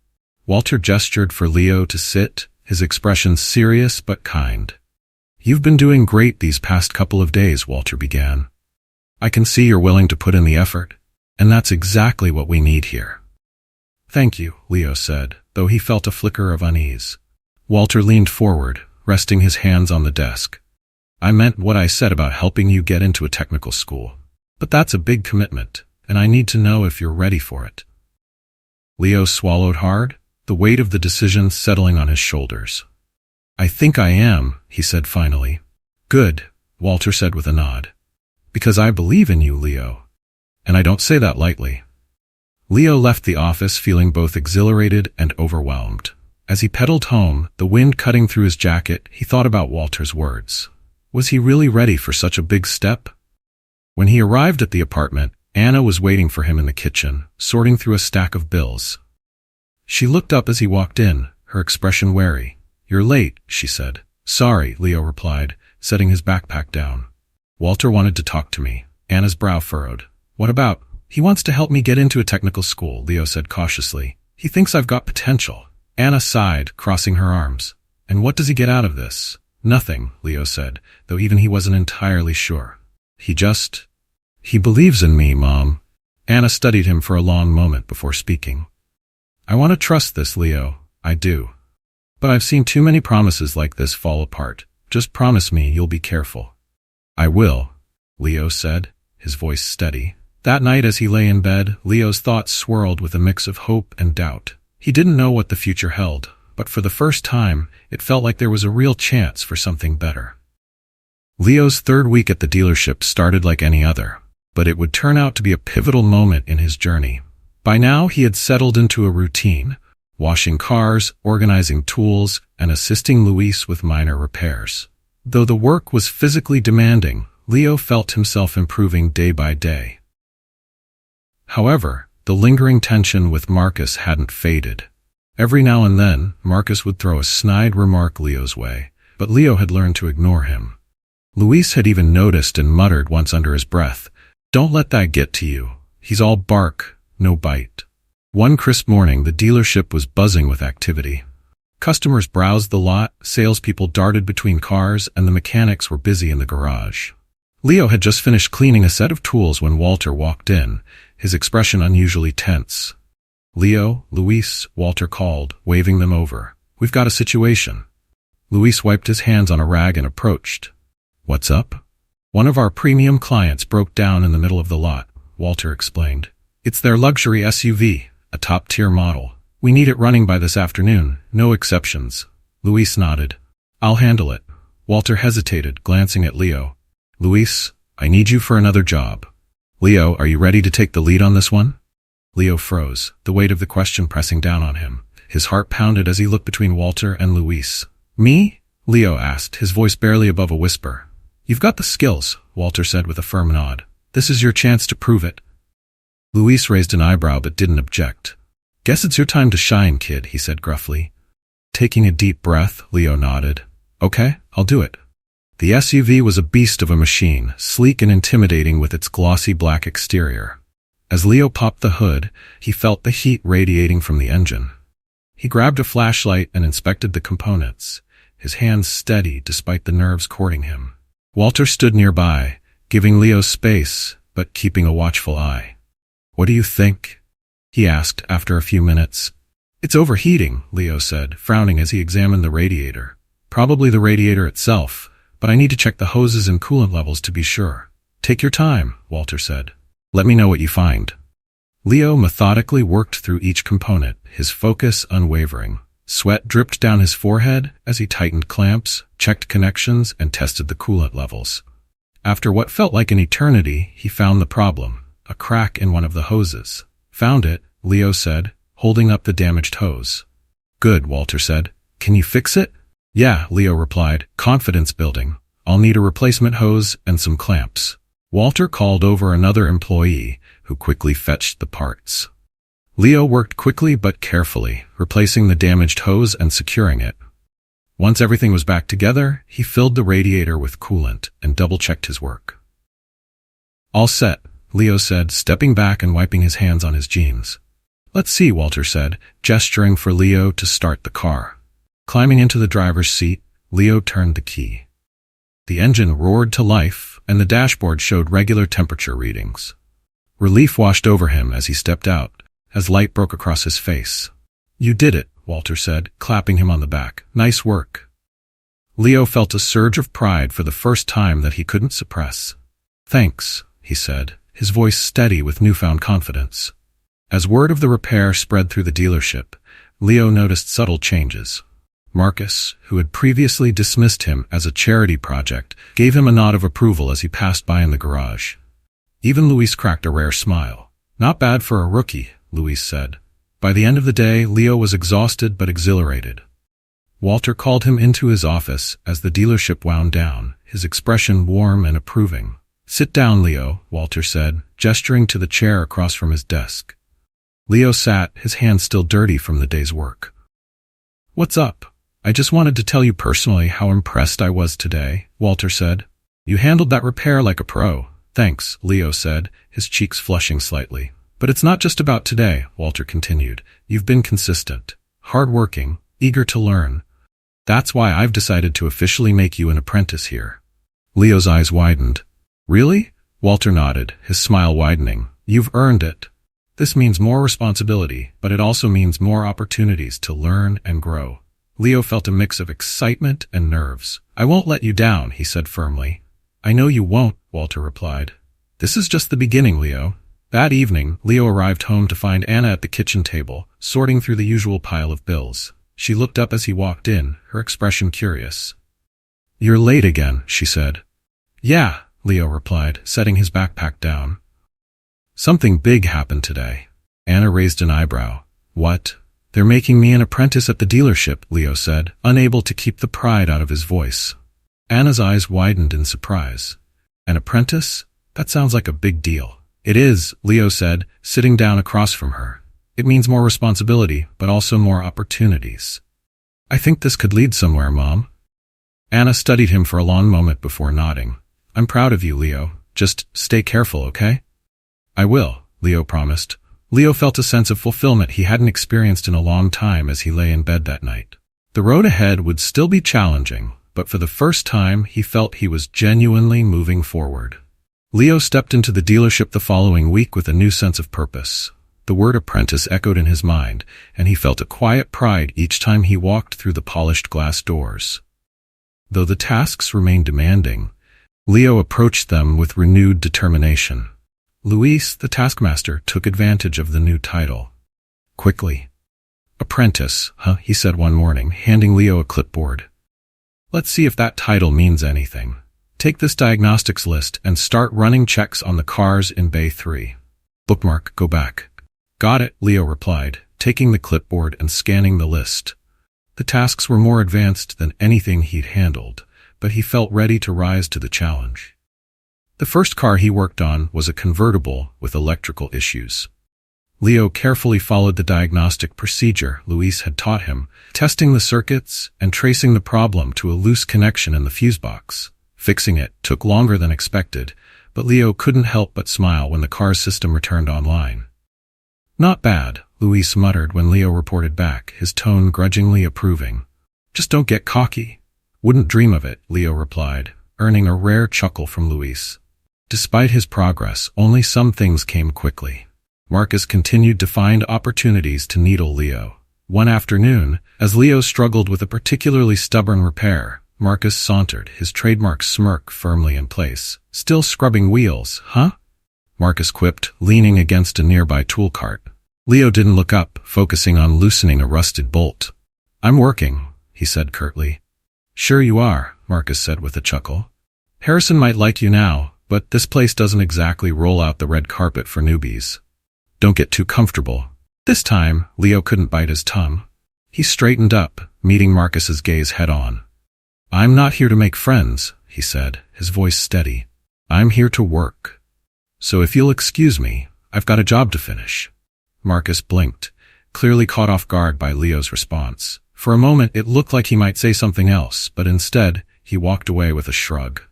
Speaker 1: Walter gestured for Leo to sit, his expression serious but kind. You've been doing great these past couple of days, Walter began. I can see you're willing to put in the effort, and that's exactly what we need here. Thank you, Leo said, though he felt a flicker of unease. Walter leaned forward, resting his hands on the desk. I meant what I said about helping you get into a technical school. But that's a big commitment, and I need to know if you're ready for it. Leo swallowed hard, the weight of the decision settling on his shoulders. I think I am, he said finally. Good, Walter said with a nod. Because I believe in you, Leo. And I don't say that lightly. Leo left the office feeling both exhilarated and overwhelmed. As he pedaled home, the wind cutting through his jacket, he thought about Walter's words. Was he really ready for such a big step? When he arrived at the apartment, Anna was waiting for him in the kitchen, sorting through a stack of bills. She looked up as he walked in, her expression wary. You're late, she said. Sorry, Leo replied, setting his backpack down. Walter wanted to talk to me. Anna's brow furrowed. What about? He wants to help me get into a technical school, Leo said cautiously. He thinks I've got potential. Anna sighed, crossing her arms. And what does he get out of this? Nothing, Leo said, though even he wasn't entirely sure. He believes in me, Mom. Anna studied him for a long moment before speaking. I want to trust this, Leo. I do. But I've seen too many promises like this fall apart. Just promise me you'll be careful. I will, Leo said, his voice steady. That night as he lay in bed, Leo's thoughts swirled with a mix of hope and doubt. He didn't know what the future held, but for the first time, it felt like there was a real chance for something better. Leo's third week at the dealership started like any other, but it would turn out to be a pivotal moment in his journey. By now, he had settled into a routine, washing cars, organizing tools, and assisting Luis with minor repairs. Though the work was physically demanding, Leo felt himself improving day by day. However, the lingering tension with Marcus hadn't faded. Every now and then, Marcus would throw a snide remark Leo's way, but Leo had learned to ignore him. Luis had even noticed and muttered once under his breath, "Don't let that get to you. He's all bark, no bite." One crisp morning, the dealership was buzzing with activity. Customers browsed the lot, salespeople darted between cars, and the mechanics were busy in the garage. Leo had just finished cleaning a set of tools when Walter walked in, his expression unusually tense. "Leo, Luis," Walter called, waving them over. "We've got a situation." Luis wiped his hands on a rag and approached. "What's up?" "One of our premium clients broke down in the middle of the lot," Walter explained. "It's their luxury SUV, a top-tier model. We need it running by this afternoon, no exceptions." Luis nodded. "I'll handle it." Walter hesitated, glancing at Leo. "Luis, I need you for another job." "Leo, are you ready to take the lead on this one?" Leo froze, the weight of the question pressing down on him. His heart pounded as he looked between Walter and Luis. "Me?" Leo asked, his voice barely above a whisper. "You've got the skills," Walter said with a firm nod. "This is your chance to prove it." Luis raised an eyebrow but didn't object. "Guess it's your time to shine, kid," he said gruffly. Taking a deep breath, Leo nodded. "Okay, I'll do it." The SUV was a beast of a machine, sleek and intimidating with its glossy black exterior. As Leo popped the hood, he felt the heat radiating from the engine. He grabbed a flashlight and inspected the components, his hands steady despite the nerves courting him. Walter stood nearby, giving Leo space, but keeping a watchful eye. "What do you think?" he asked after a few minutes. "It's overheating," Leo said, frowning as he examined the radiator. "Probably the radiator itself, but I need to check the hoses and coolant levels to be sure." "Take your time," Walter said. "Let me know what you find." Leo methodically worked through each component, his focus unwavering. Sweat dripped down his forehead as he tightened clamps, checked connections, and tested the coolant levels. After what felt like an eternity, he found the problem, a crack in one of the hoses. "Found it," Leo said, holding up the damaged hose. "Good," Walter said. "Can you fix it?" Yeah, Leo replied, confidence building. I'll need a replacement hose and some clamps. Walter called over another employee, who quickly fetched the parts. Leo worked quickly but carefully, replacing the damaged hose and securing it. Once everything was back together, he filled the radiator with coolant and double-checked his work. All set, Leo said, stepping back and wiping his hands on his jeans. Let's see, Walter said, gesturing for Leo to start the car. Climbing into the driver's seat, Leo turned the key. The engine roared to life, and the dashboard showed regular temperature readings. Relief washed over him as he stepped out, as light broke across his face. You did it, Walter said, clapping him on the back. Nice work. Leo felt a surge of pride for the first time that he couldn't suppress. Thanks, he said, his voice steady with newfound confidence. As word of the repair spread through the dealership, Leo noticed subtle changes. Marcus, who had previously dismissed him as a charity project, gave him a nod of approval as he passed by in the garage. Even Luis cracked a rare smile. Not bad for a rookie, Luis said. By the end of the day, Leo was exhausted but exhilarated. Walter called him into his office as the dealership wound down, his expression warm and approving. Sit down, Leo, Walter said, gesturing to the chair across from his desk. Leo sat, his hands still dirty from the day's work. What's up? I just wanted to tell you personally how impressed I was today, Walter said. You handled that repair like a pro. Thanks, Leo said, his cheeks flushing slightly. But it's not just about today, Walter continued. You've been consistent, hard-working, eager to learn. That's why I've decided to officially make you an apprentice here. Leo's eyes widened. Really? Walter nodded, his smile widening. You've earned it. This means more responsibility, but it also means more opportunities to learn and grow. Leo felt a mix of excitement and nerves. I won't let you down, he said firmly. I know you won't, Walter replied. This is just the beginning, Leo. That evening, Leo arrived home to find Anna at the kitchen table, sorting through the usual pile of bills. She looked up as he walked in, her expression curious. You're late again, she said. Yeah, Leo replied, setting his backpack down. Something big happened today. Anna raised an eyebrow. What? They're making me an apprentice at the dealership, Leo said, unable to keep the pride out of his voice. Anna's eyes widened in surprise. An apprentice? That sounds like a big deal. It is, Leo said, sitting down across from her. It means more responsibility, but also more opportunities. I think this could lead somewhere, Mom. Anna studied him for a long moment before nodding. I'm proud of you, Leo. Just stay careful, okay? I will, Leo promised. Leo felt a sense of fulfillment he hadn't experienced in a long time as he lay in bed that night. The road ahead would still be challenging, but for the first time he felt he was genuinely moving forward. Leo stepped into the dealership the following week with a new sense of purpose. The word apprentice echoed in his mind, and he felt a quiet pride each time he walked through the polished glass doors. Though the tasks remained demanding, Leo approached them with renewed determination. Luis, the taskmaster, took advantage of the new title. Quickly. Apprentice, he said one morning, handing Leo a clipboard. Let's see if that title means anything. Take this diagnostics list and start running checks on the cars in Bay 3. Bookmark, go back. Got it, Leo replied, taking the clipboard and scanning the list. The tasks were more advanced than anything he'd handled, but he felt ready to rise to the challenge. The first car he worked on was a convertible with electrical issues. Leo carefully followed the diagnostic procedure Luis had taught him, testing the circuits and tracing the problem to a loose connection in the fuse box. Fixing it took longer than expected, but Leo couldn't help but smile when the car's system returned online. Not bad, Luis muttered when Leo reported back, his tone grudgingly approving. Just don't get cocky. Wouldn't dream of it, Leo replied, earning a rare chuckle from Luis. Despite his progress, only some things came quickly. Marcus continued to find opportunities to needle Leo. One afternoon, as Leo struggled with a particularly stubborn repair, Marcus sauntered, his trademark smirk firmly in place. Still scrubbing wheels, huh? Marcus quipped, leaning against a nearby tool cart. Leo didn't look up, focusing on loosening a rusted bolt. I'm working, he said curtly. Sure you are, Marcus said with a chuckle. Harrison might like you now, but this place doesn't exactly roll out the red carpet for newbies. Don't get too comfortable. This time, Leo couldn't bite his tongue. He straightened up, meeting Marcus's gaze head-on. "I'm not here to make friends," he said, his voice steady. "I'm here to work. So if you'll excuse me, I've got a job to finish." Marcus blinked, clearly caught off guard by Leo's response. For a moment it looked like he might say something else, but instead he walked away with a shrug.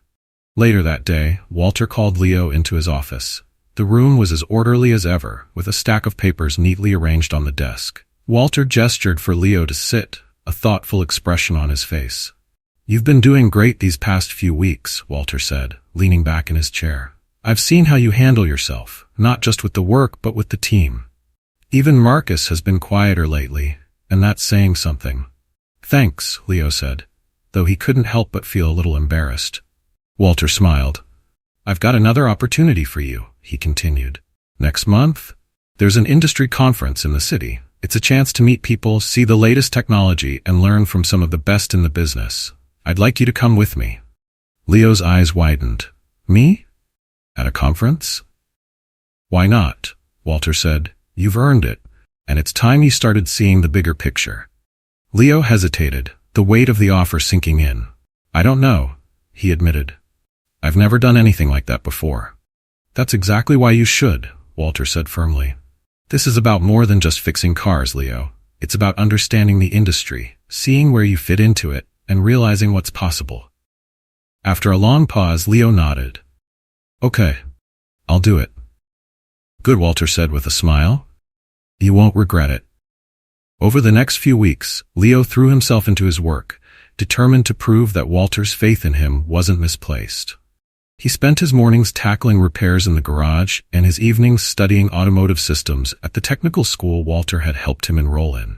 Speaker 1: Later that day, Walter called Leo into his office. The room was as orderly as ever, with a stack of papers neatly arranged on the desk. Walter gestured for Leo to sit, a thoughtful expression on his face. "You've been doing great these past few weeks," Walter said, leaning back in his chair. "I've seen how you handle yourself, not just with the work but with the team. Even Marcus has been quieter lately, and that's saying something." "Thanks," Leo said, though he couldn't help but feel a little embarrassed. Walter smiled. "I've got another opportunity for you," he continued. "Next month, there's an industry conference in the city. It's a chance to meet people, see the latest technology, and learn from some of the best in the business. I'd like you to come with me." Leo's eyes widened. "Me? At a conference?" "Why not?" Walter said. "You've earned it, and it's time you started seeing the bigger picture." Leo hesitated, the weight of the offer sinking in. "I don't know," he admitted. "I've never done anything like that before." "That's exactly why you should," Walter said firmly. "This is about more than just fixing cars, Leo. It's about understanding the industry, seeing where you fit into it, and realizing what's possible." After a long pause, Leo nodded. "Okay, I'll do it." "Good," Walter said with a smile. "You won't regret it." Over the next few weeks, Leo threw himself into his work, determined to prove that Walter's faith in him wasn't misplaced. He spent his mornings tackling repairs in the garage and his evenings studying automotive systems at the technical school Walter had helped him enroll in.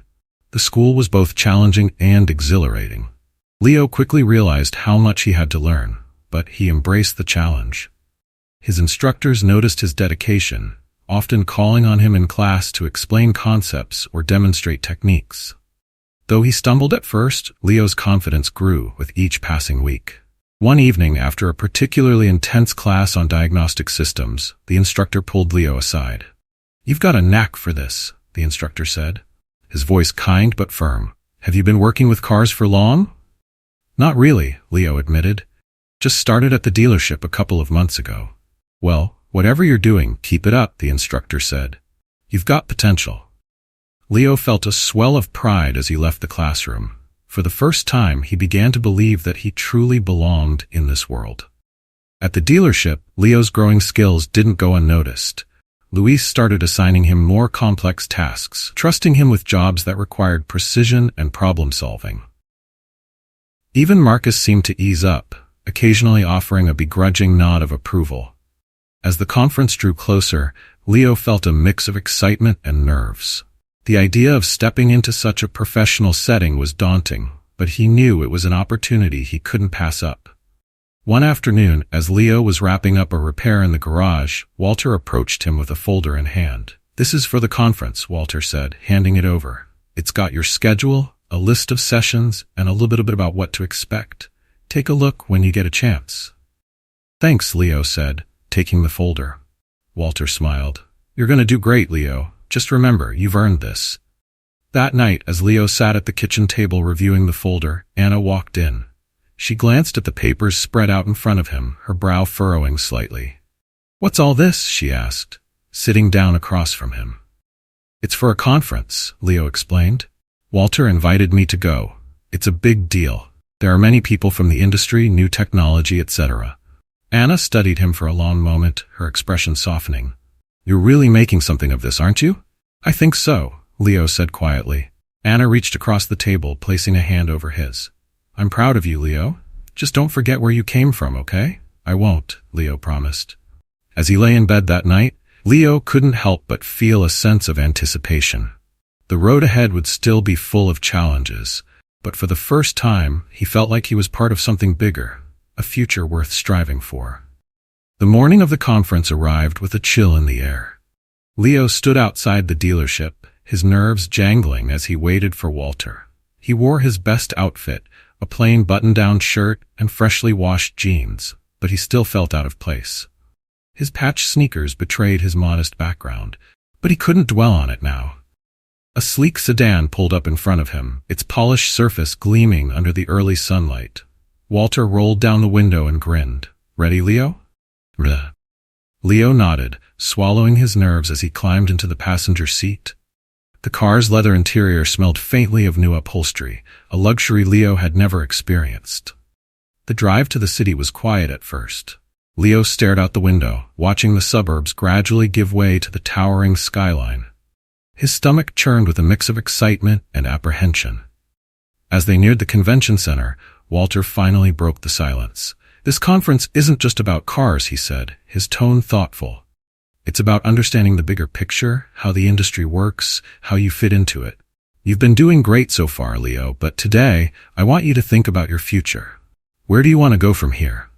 Speaker 1: The school was both challenging and exhilarating. Leo quickly realized how much he had to learn, but he embraced the challenge. His instructors noticed his dedication, often calling on him in class to explain concepts or demonstrate techniques. Though he stumbled at first, Leo's confidence grew with each passing week. One evening, after a particularly intense class on diagnostic systems, the instructor pulled Leo aside. "You've got a knack for this," the instructor said, his voice kind but firm. "Have you been working with cars for long?" "Not really," Leo admitted. "Just started at the dealership a couple of months ago." "Well, whatever you're doing, keep it up," the instructor said. "You've got potential." Leo felt a swell of pride as he left the classroom. For the first time, he began to believe that he truly belonged in this world. At the dealership, Leo's growing skills didn't go unnoticed. Luis started assigning him more complex tasks, trusting him with jobs that required precision and problem-solving. Even Marcus seemed to ease up, occasionally offering a begrudging nod of approval. As the conference drew closer, Leo felt a mix of excitement and nerves. The idea of stepping into such a professional setting was daunting, but he knew it was an opportunity he couldn't pass up. One afternoon, as Leo was wrapping up a repair in the garage, Walter approached him with a folder in hand. "This is for the conference," Walter said, handing it over. "It's got your schedule, a list of sessions, and a little bit about what to expect. Take a look when you get a chance." "Thanks," Leo said, taking the folder. Walter smiled. "You're going to do great, Leo. Just remember, you've earned this." That night, as Leo sat at the kitchen table reviewing the folder, Anna walked in. She glanced at the papers spread out in front of him, her brow furrowing slightly. "What's all this?" she asked, sitting down across from him. "It's for a conference," Leo explained. "Walter invited me to go. It's a big deal. There are many people from the industry, new technology, etc." Anna studied him for a long moment, her expression softening. "You're really making something of this, aren't you?" "I think so," Leo said quietly. Anna reached across the table, placing a hand over his. "I'm proud of you, Leo. Just don't forget where you came from, okay?" "I won't," Leo promised. As he lay in bed that night, Leo couldn't help but feel a sense of anticipation. The road ahead would still be full of challenges, but for the first time, he felt like he was part of something bigger, a future worth striving for. The morning of the conference arrived with a chill in the air. Leo stood outside the dealership, his nerves jangling as he waited for Walter. He wore his best outfit, a plain button-down shirt and freshly washed jeans, but he still felt out of place. His patched sneakers betrayed his modest background, but he couldn't dwell on it now. A sleek sedan pulled up in front of him, its polished surface gleaming under the early sunlight. Walter rolled down the window and grinned. Ready, Leo? Bleh. Leo nodded, swallowing his nerves as he climbed into the passenger seat. The car's leather interior smelled faintly of new upholstery, a luxury Leo had never experienced. The drive to the city was quiet at first. Leo stared out the window, watching the suburbs gradually give way to the towering skyline. His stomach churned with a mix of excitement and apprehension. As they neared the convention center, Walter finally broke the silence. This conference isn't just about cars, he said, his tone thoughtful. It's about understanding the bigger picture, how the industry works, how you fit into it. You've been doing great so far, Leo, but today, I want you to think about your future. Where do you want to go from here?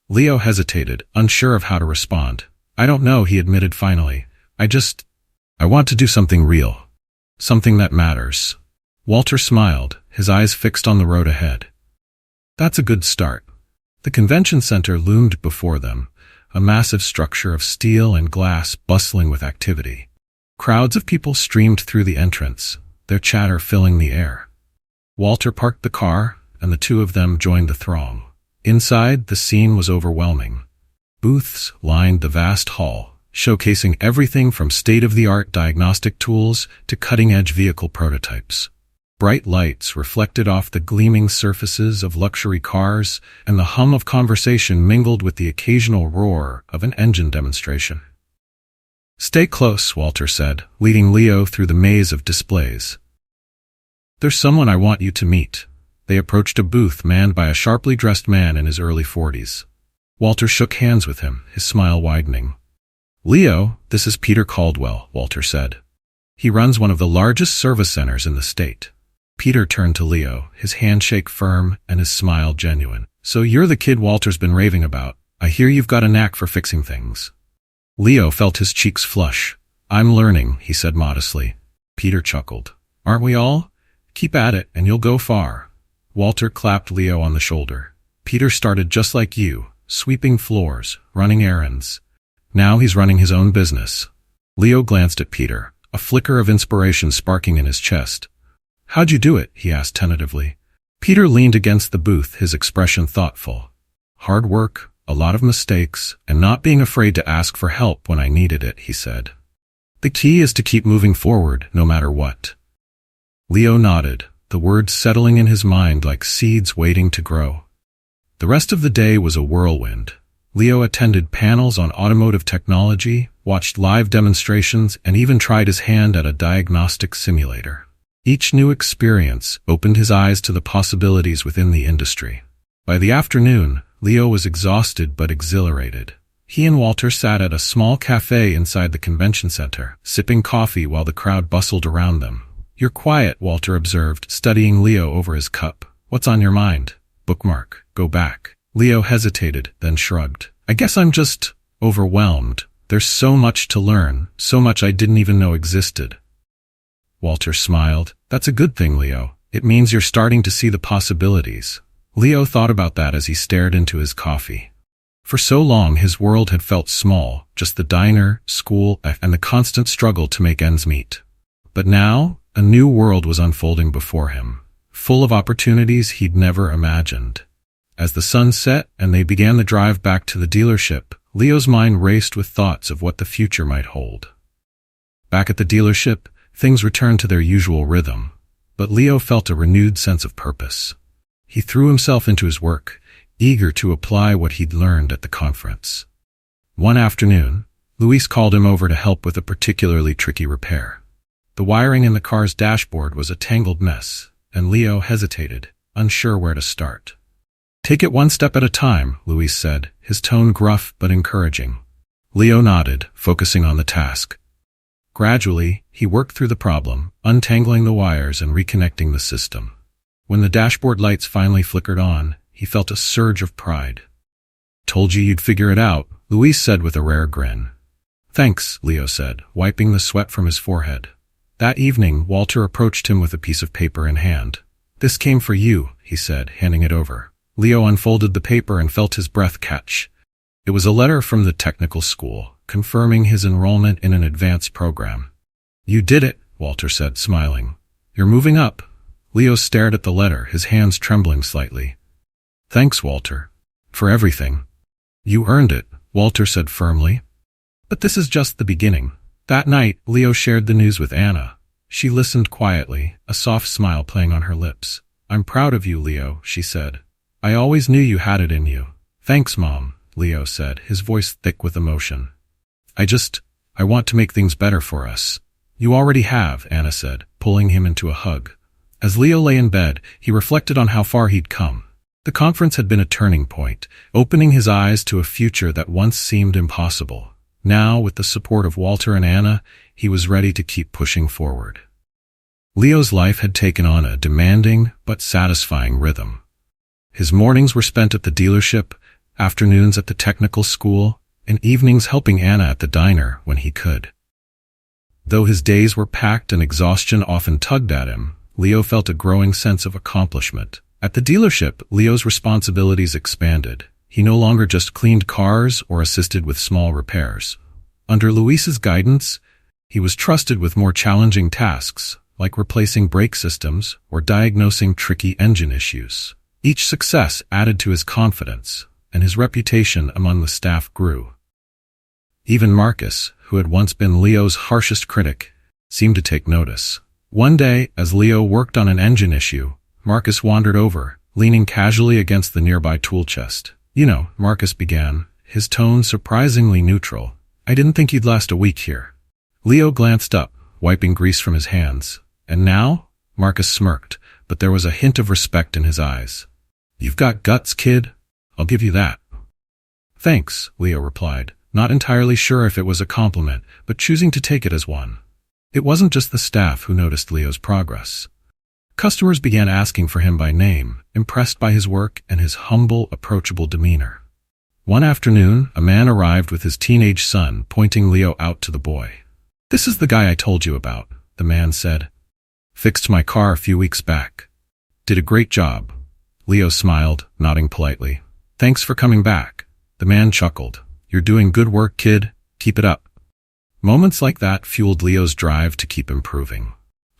Speaker 1: Leo hesitated, unsure of how to respond. I don't know, he admitted finally. I want to do something real. Something that matters. Walter smiled, his eyes fixed on the road ahead. That's a good start. The convention center loomed before them, a massive structure of steel and glass bustling with activity. Crowds of people streamed through the entrance, their chatter filling the air. Walter parked the car, and the two of them joined the throng. Inside, the scene was overwhelming. Booths lined the vast hall, showcasing everything from state-of-the-art diagnostic tools to cutting-edge vehicle prototypes. Bright lights reflected off the gleaming surfaces of luxury cars, and the hum of conversation mingled with the occasional roar of an engine demonstration. Stay close, Walter said, leading Leo through the maze of displays. There's someone I want you to meet. They approached a booth manned by a sharply dressed man in his early 40s. Walter shook hands with him, his smile widening. Leo, this is Peter Caldwell, Walter said. He runs one of the largest service centers in the state. Peter turned to Leo, his handshake firm and his smile genuine. So you're the kid Walter's been raving about. I hear you've got a knack for fixing things. Leo felt his cheeks flush. I'm learning, he said modestly. Peter chuckled. Aren't we all? Keep at it and you'll go far. Walter clapped Leo on the shoulder. Peter started just like you, sweeping floors, running errands. Now he's running his own business. Leo glanced at Peter, a flicker of inspiration sparking in his chest. How'd you do it? He asked tentatively. Peter leaned against the booth, his expression thoughtful. Hard work, a lot of mistakes, and not being afraid to ask for help when I needed it, he said. The key is to keep moving forward, no matter what. Leo nodded, the words settling in his mind like seeds waiting to grow. The rest of the day was a whirlwind. Leo attended panels on automotive technology, watched live demonstrations, and even tried his hand at a diagnostic simulator. Each new experience opened his eyes to the possibilities within the industry. By the afternoon, Leo was exhausted but exhilarated. He and Walter sat at a small cafe inside the convention center, sipping coffee while the crowd bustled around them. You're quiet, Walter observed, studying Leo over his cup. What's on your mind? Bookmark. Go back. Leo hesitated, then shrugged. I guess I'm just overwhelmed. There's so much to learn, so much I didn't even know existed. Walter smiled. That's a good thing, Leo. It means you're starting to see the possibilities. Leo thought about that as he stared into his coffee. For so long, his world had felt small, just the diner, school, and the constant struggle to make ends meet. But now, a new world was unfolding before him, full of opportunities he'd never imagined. As the sun set and they began the drive back to the dealership, Leo's mind raced with thoughts of what the future might hold. Back at the dealership, things returned to their usual rhythm, but Leo felt a renewed sense of purpose. He threw himself into his work, eager to apply what he'd learned at the conference. One afternoon, Luis called him over to help with a particularly tricky repair. The wiring in the car's dashboard was a tangled mess, and Leo hesitated, unsure where to start. Take it one step at a time, Luis said, his tone gruff but encouraging. Leo nodded, focusing on the task. Gradually, he worked through the problem, untangling the wires and reconnecting the system. When the dashboard lights finally flickered on, he felt a surge of pride. Told you you'd figure it out, Luis said with a rare grin. Thanks, Leo said, wiping the sweat from his forehead. That evening, Walter approached him with a piece of paper in hand. This came for you, he said, handing it over. Leo unfolded the paper and felt his breath catch. It was a letter from the technical school, confirming his enrollment in an advanced program. You did it, Walter said, smiling. You're moving up. Leo stared at the letter, his hands trembling slightly. Thanks, Walter. For everything. You earned it, Walter said firmly. But this is just the beginning. That night, Leo shared the news with Anna. She listened quietly, a soft smile playing on her lips. I'm proud of you, Leo, she said. I always knew you had it in you. Thanks, Mom, Leo said, his voice thick with emotion. I want to make things better for us. You already have, Anna said, pulling him into a hug. As Leo lay in bed, he reflected on how far he'd come. The conference had been a turning point, opening his eyes to a future that once seemed impossible. Now, with the support of Walter and Anna, he was ready to keep pushing forward. Leo's life had taken on a demanding but satisfying rhythm. His mornings were spent at the dealership, afternoons at the technical school, and evenings helping Anna at the diner when he could. Though his days were packed and exhaustion often tugged at him, Leo felt a growing sense of accomplishment. At the dealership, Leo's responsibilities expanded. He no longer just cleaned cars or assisted with small repairs. Under Luis's guidance, he was trusted with more challenging tasks, like replacing brake systems or diagnosing tricky engine issues. Each success added to his confidence, and his reputation among the staff grew. Even Marcus, who had once been Leo's harshest critic, seemed to take notice. One day, as Leo worked on an engine issue, Marcus wandered over, leaning casually against the nearby tool chest. Marcus began, his tone surprisingly neutral. I didn't think you'd last a week here. Leo glanced up, wiping grease from his hands. And now? Marcus smirked, but there was a hint of respect in his eyes. You've got guts, kid. I'll give you that. Thanks, Leo replied, not entirely sure if it was a compliment, but choosing to take it as one. It wasn't just the staff who noticed Leo's progress. Customers began asking for him by name, impressed by his work and his humble, approachable demeanor. One afternoon, a man arrived with his teenage son, pointing Leo out to the boy. This is the guy I told you about, the man said. Fixed my car a few weeks back. Did a great job. Leo smiled, nodding politely. Thanks for coming back. The man chuckled. You're doing good work, kid. Keep it up. Moments like that fueled Leo's drive to keep improving.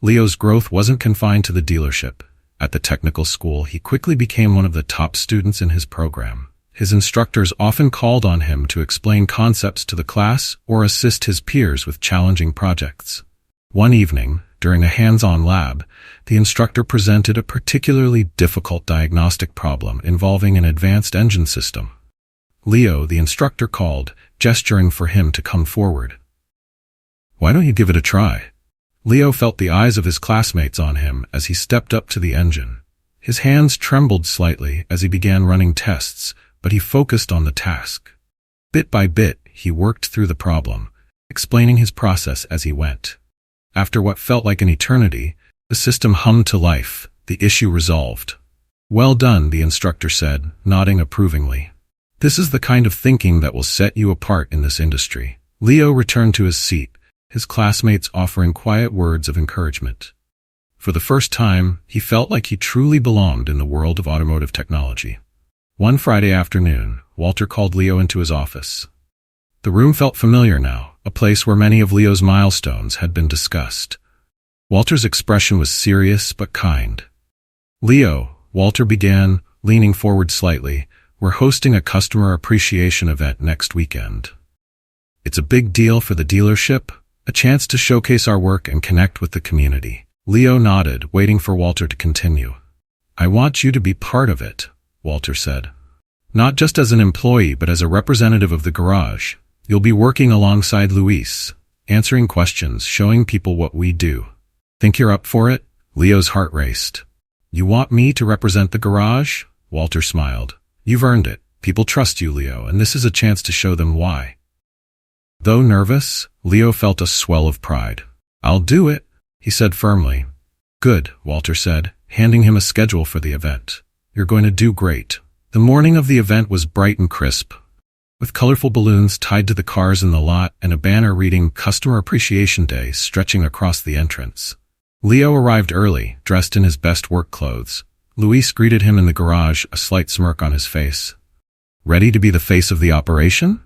Speaker 1: Leo's growth wasn't confined to the dealership. At the technical school, he quickly became one of the top students in his program. His instructors often called on him to explain concepts to the class or assist his peers with challenging projects. One evening, during a hands-on lab, the instructor presented a particularly difficult diagnostic problem involving an advanced engine system. Leo, the instructor, called, gesturing for him to come forward. Why don't you give it a try? Leo felt the eyes of his classmates on him as he stepped up to the engine. His hands trembled slightly as he began running tests, but he focused on the task. Bit by bit, he worked through the problem, explaining his process as he went. After what felt like an eternity, the system hummed to life, the issue resolved. Well done, the instructor said, nodding approvingly. This is the kind of thinking that will set you apart in this industry. Leo returned to his seat, his classmates offering quiet words of encouragement. For the first time, he felt like he truly belonged in the world of automotive technology. One Friday afternoon, Walter called Leo into his office. The room felt familiar now, a place where many of Leo's milestones had been discussed. Walter's expression was serious but kind. Leo, Walter began, leaning forward slightly, we're hosting a customer appreciation event next weekend. It's a big deal for the dealership, a chance to showcase our work and connect with the community. Leo nodded, waiting for Walter to continue. I want you to be part of it, Walter said. Not just as an employee, but as a representative of the garage. You'll be working alongside Luis, answering questions, showing people what we do. Think you're up for it? Leo's heart raced. You want me to represent the garage? Walter smiled. You've earned it. People trust you, Leo, and this is a chance to show them why. Though nervous, Leo felt a swell of pride. I'll do it, he said firmly. Good, Walter said, handing him a schedule for the event. You're going to do great. The morning of the event was bright and crisp, with colorful balloons tied to the cars in the lot and a banner reading Customer Appreciation Day stretching across the entrance. Leo arrived early, dressed in his best work clothes. Luis greeted him in the garage, a slight smirk on his face. Ready to be the face of the operation?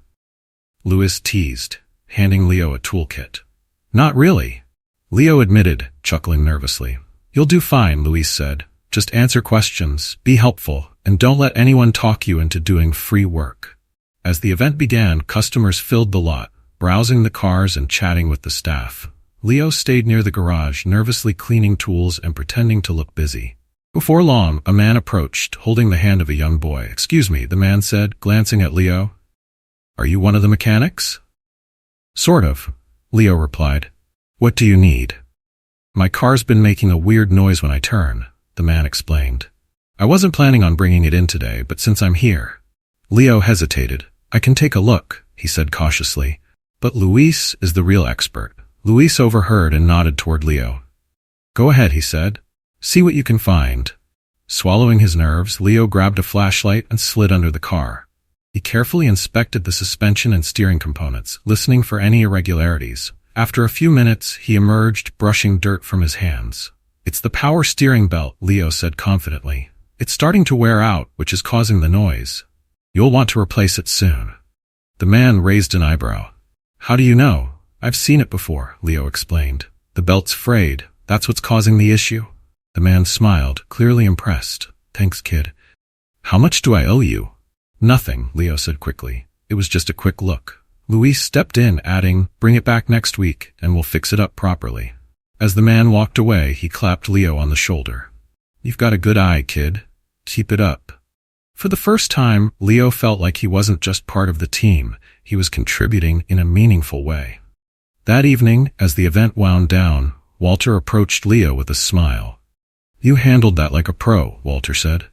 Speaker 1: Luis teased, handing Leo a toolkit. Not really, Leo admitted, chuckling nervously. You'll do fine, Luis said. Just answer questions, be helpful, And don't let anyone talk you into doing free work. As the event began, customers filled the lot, browsing the cars and chatting with the staff. Leo stayed near the garage, nervously cleaning tools and pretending to look busy. Before long, a man approached, holding the hand of a young boy. "Excuse me," the man said, glancing at Leo. "Are you one of the mechanics?" "Sort of," Leo replied. "What do you need?" "My car's been making a weird noise when I turn," the man explained. "I wasn't planning on bringing it in today, but since I'm here." Leo hesitated. "I can take a look," he said cautiously. "But Luis is the real expert." Luis overheard and nodded toward Leo. "Go ahead," he said. "See what you can find." Swallowing his nerves, Leo grabbed a flashlight and slid under the car. He carefully inspected the suspension and steering components, listening for any irregularities. After a few minutes, he emerged, brushing dirt from his hands. "It's the power steering belt," Leo said confidently. "It's starting to wear out, which is causing the noise. You'll want to replace it soon." The man raised an eyebrow. "How do you know?" "I've seen it before," Leo explained. "The belt's frayed. That's what's causing the issue." The man smiled, clearly impressed. "Thanks, kid." "How much do I owe you?" "Nothing," Leo said quickly. "It was just a quick look." Luis stepped in, adding, "Bring it back next week, and we'll fix it up properly." As the man walked away, he clapped Leo on the shoulder. "You've got a good eye, kid. Keep it up." For the first time, Leo felt like he wasn't just part of the team, he was contributing in a meaningful way. That evening, as the event wound down, Walter approached Leo with a smile. "You handled that like a pro," Walter said.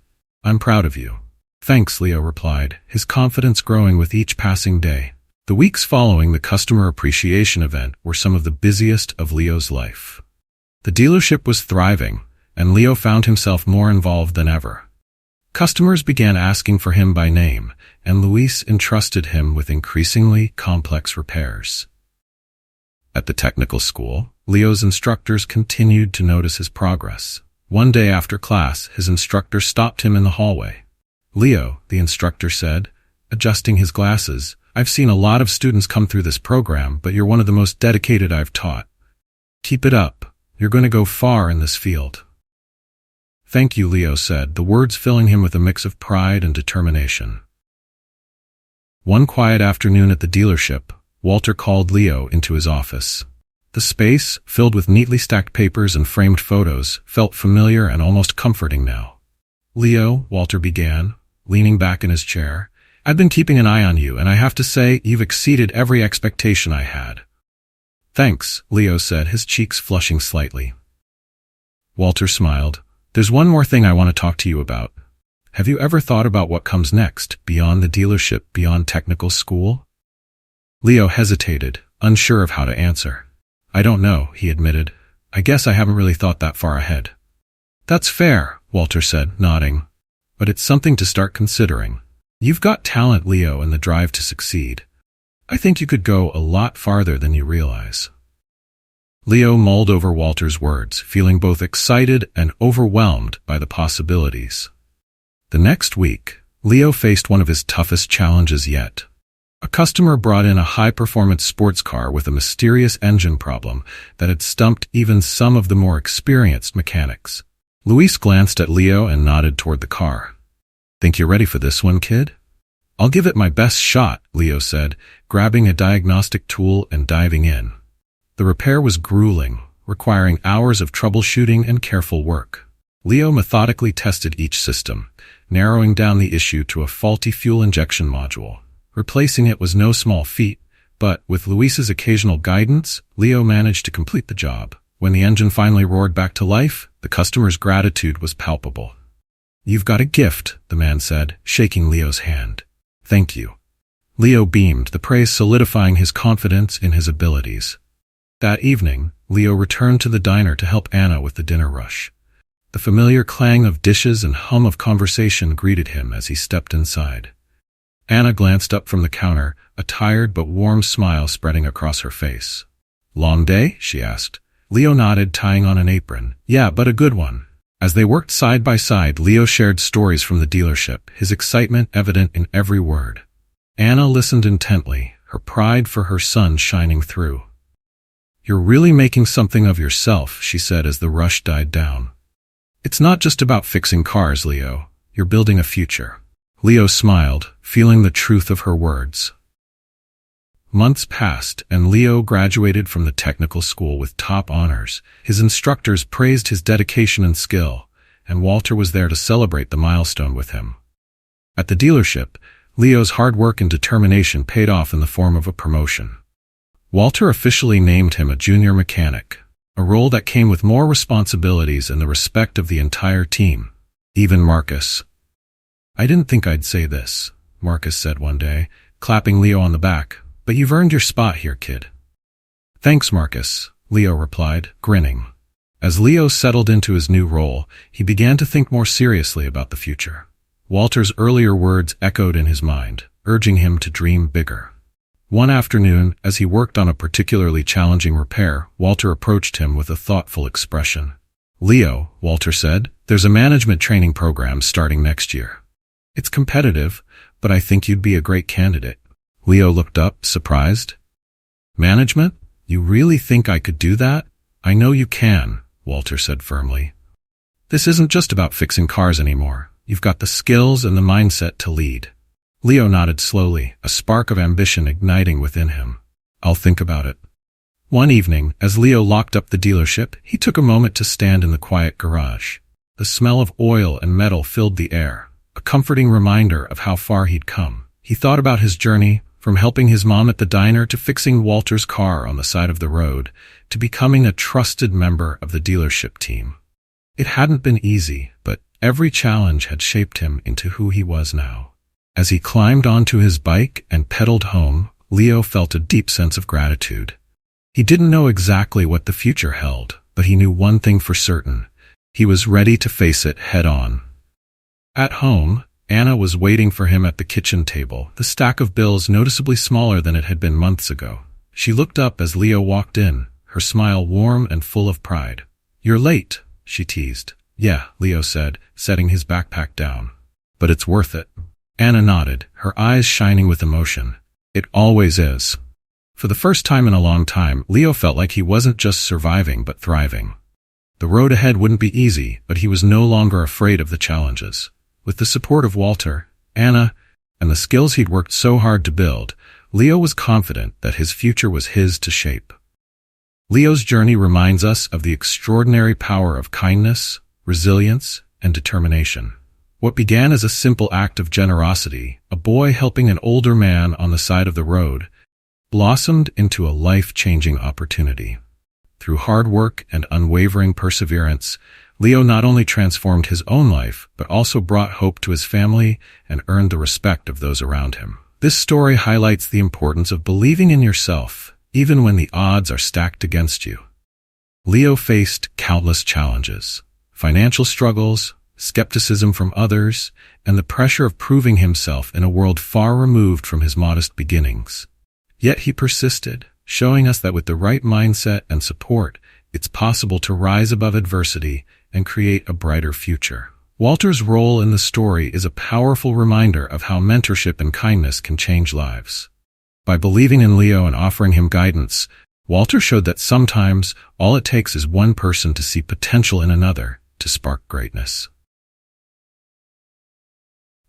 Speaker 1: "I'm proud of you." "Thanks," Leo replied, his confidence growing with each passing day. The weeks following the customer appreciation event were some of the busiest of Leo's life. The dealership was thriving, and Leo found himself more involved than ever. Customers began asking for him by name, and Luis entrusted him with increasingly complex repairs. At the technical school, Leo's instructors continued to notice his progress. One day after class, his instructor stopped him in the hallway. "Leo," the instructor said, adjusting his glasses, "I've seen a lot of students come through this program, but you're one of the most dedicated I've taught. Keep it up. You're going to go far in this field." "Thank you," Leo said, the words filling him with a mix of pride and determination. One quiet afternoon at the dealership, Walter called Leo into his office. The space, filled with neatly stacked papers and framed photos, felt familiar and almost comforting now. "Leo," Walter began, leaning back in his chair, "I've been keeping an eye on you, and I have to say you've exceeded every expectation I had." "Thanks," Leo said, his cheeks flushing slightly. Walter smiled. "There's one more thing I want to talk to you about. Have you ever thought about what comes next, beyond the dealership, beyond technical school?" Leo hesitated, unsure of how to answer. "I don't know," he admitted. "I guess I haven't really thought that far ahead." "That's fair," Walter said, nodding. "But it's something to start considering. You've got talent, Leo, and the drive to succeed. I think you could go a lot farther than you realize." Leo mulled over Walter's words, feeling both excited and overwhelmed by the possibilities. The next week, Leo faced one of his toughest challenges yet. A customer brought in a high-performance sports car with a mysterious engine problem that had stumped even some of the more experienced mechanics. Luis glanced at Leo and nodded toward the car. "Think you're ready for this one, kid?" "I'll give it my best shot," Leo said, grabbing a diagnostic tool and diving in. The repair was grueling, requiring hours of troubleshooting and careful work. Leo methodically tested each system, narrowing down the issue to a faulty fuel injection module. Replacing it was no small feat, but with Luis's occasional guidance, Leo managed to complete the job. When the engine finally roared back to life, the customer's gratitude was palpable. "You've got a gift," the man said, shaking Leo's hand. "Thank you." Leo beamed, the praise solidifying his confidence in his abilities. That evening, Leo returned to the diner to help Anna with the dinner rush. The familiar clang of dishes and hum of conversation greeted him as he stepped inside. Anna glanced up from the counter, a tired but warm smile spreading across her face. "Long day?" she asked. Leo nodded, tying on an apron. "Yeah, but a good one." As they worked side by side, Leo shared stories from the dealership, his excitement evident in every word. Anna listened intently, her pride for her son shining through. "You're really making something of yourself," she said as the rush died down. "It's not just about fixing cars, Leo. You're building a future." Leo smiled, feeling the truth of her words. Months passed, and Leo graduated from the technical school with top honors. His instructors praised his dedication and skill, and Walter was there to celebrate the milestone with him. At the dealership, Leo's hard work and determination paid off in the form of a promotion. Walter officially named him a junior mechanic, a role that came with more responsibilities and the respect of the entire team, even Marcus. "I didn't think I'd say this," Marcus said one day, clapping Leo on the back, "but you've earned your spot here, kid." "Thanks, Marcus," Leo replied, grinning. As Leo settled into his new role, he began to think more seriously about the future. Walter's earlier words echoed in his mind, urging him to dream bigger. One afternoon, as he worked on a particularly challenging repair, Walter approached him with a thoughtful expression. "Leo," Walter said, "there's a management training program starting next year. It's competitive, but I think you'd be a great candidate." Leo looked up, surprised. "Management? You really think I could do that?" "I know you can," Walter said firmly. "This isn't just about fixing cars anymore. You've got the skills and the mindset to lead." Leo nodded slowly, a spark of ambition igniting within him. "I'll think about it." One evening, as Leo locked up the dealership, he took a moment to stand in the quiet garage. The smell of oil and metal filled the air, a comforting reminder of how far he'd come. He thought about his journey, from helping his mom at the diner to fixing Walter's car on the side of the road, to becoming a trusted member of the dealership team. It hadn't been easy, but every challenge had shaped him into who he was now. As he climbed onto his bike and pedaled home, Leo felt a deep sense of gratitude. He didn't know exactly what the future held, but he knew one thing for certain. He was ready to face it head-on. At home, Anna was waiting for him at the kitchen table, the stack of bills noticeably smaller than it had been months ago. She looked up as Leo walked in, her smile warm and full of pride. "You're late," she teased. "Yeah," Leo said, setting his backpack down. "But it's worth it." Anna nodded, her eyes shining with emotion. "It always is." For the first time in a long time, Leo felt like he wasn't just surviving but thriving. The road ahead wouldn't be easy, but he was no longer afraid of the challenges. With the support of Walter, Anna, and the skills he'd worked so hard to build, Leo was confident that his future was his to shape. Leo's journey reminds us of the extraordinary power of kindness, resilience, and determination. What began as a simple act of generosity, a boy helping an older man on the side of the road, blossomed into a life-changing opportunity. Through hard work and unwavering perseverance, Leo not only transformed his own life, but also brought hope to his family and earned the respect of those around him. This story highlights the importance of believing in yourself, even when the odds are stacked against you. Leo faced countless challenges: financial struggles, skepticism from others, and the pressure of proving himself in a world far removed from his modest beginnings. Yet he persisted, showing us that with the right mindset and support, it's possible to rise above adversity and create a brighter future. Walter's role in the story is a powerful reminder of how mentorship and kindness can change lives. By believing in Leo and offering him guidance, Walter showed that sometimes all it takes is one person to see potential in another to spark greatness.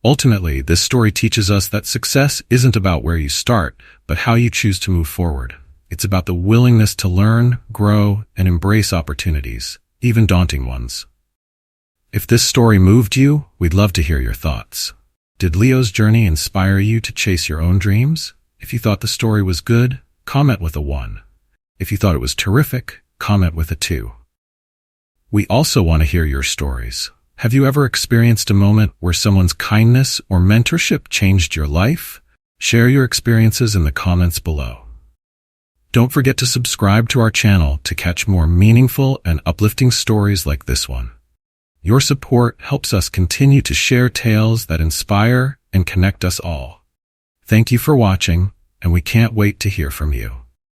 Speaker 1: Ultimately, this story teaches us that success isn't about where you start, but how you choose to move forward. It's about the willingness to learn, grow, and embrace opportunities, even daunting ones. If this story moved you, we'd love to hear your thoughts. Did Leo's journey inspire you to chase your own dreams? If you thought the story was good, comment with a 1. If you thought it was terrific, comment with a 2. We also want to hear your stories. Have you ever experienced a moment where someone's kindness or mentorship changed your life? Share your experiences in the comments below. Don't forget to subscribe to our channel to catch more meaningful and uplifting stories like this one. Your support helps us continue to share tales that inspire and connect us all. Thank you for watching, and we can't wait to hear from you.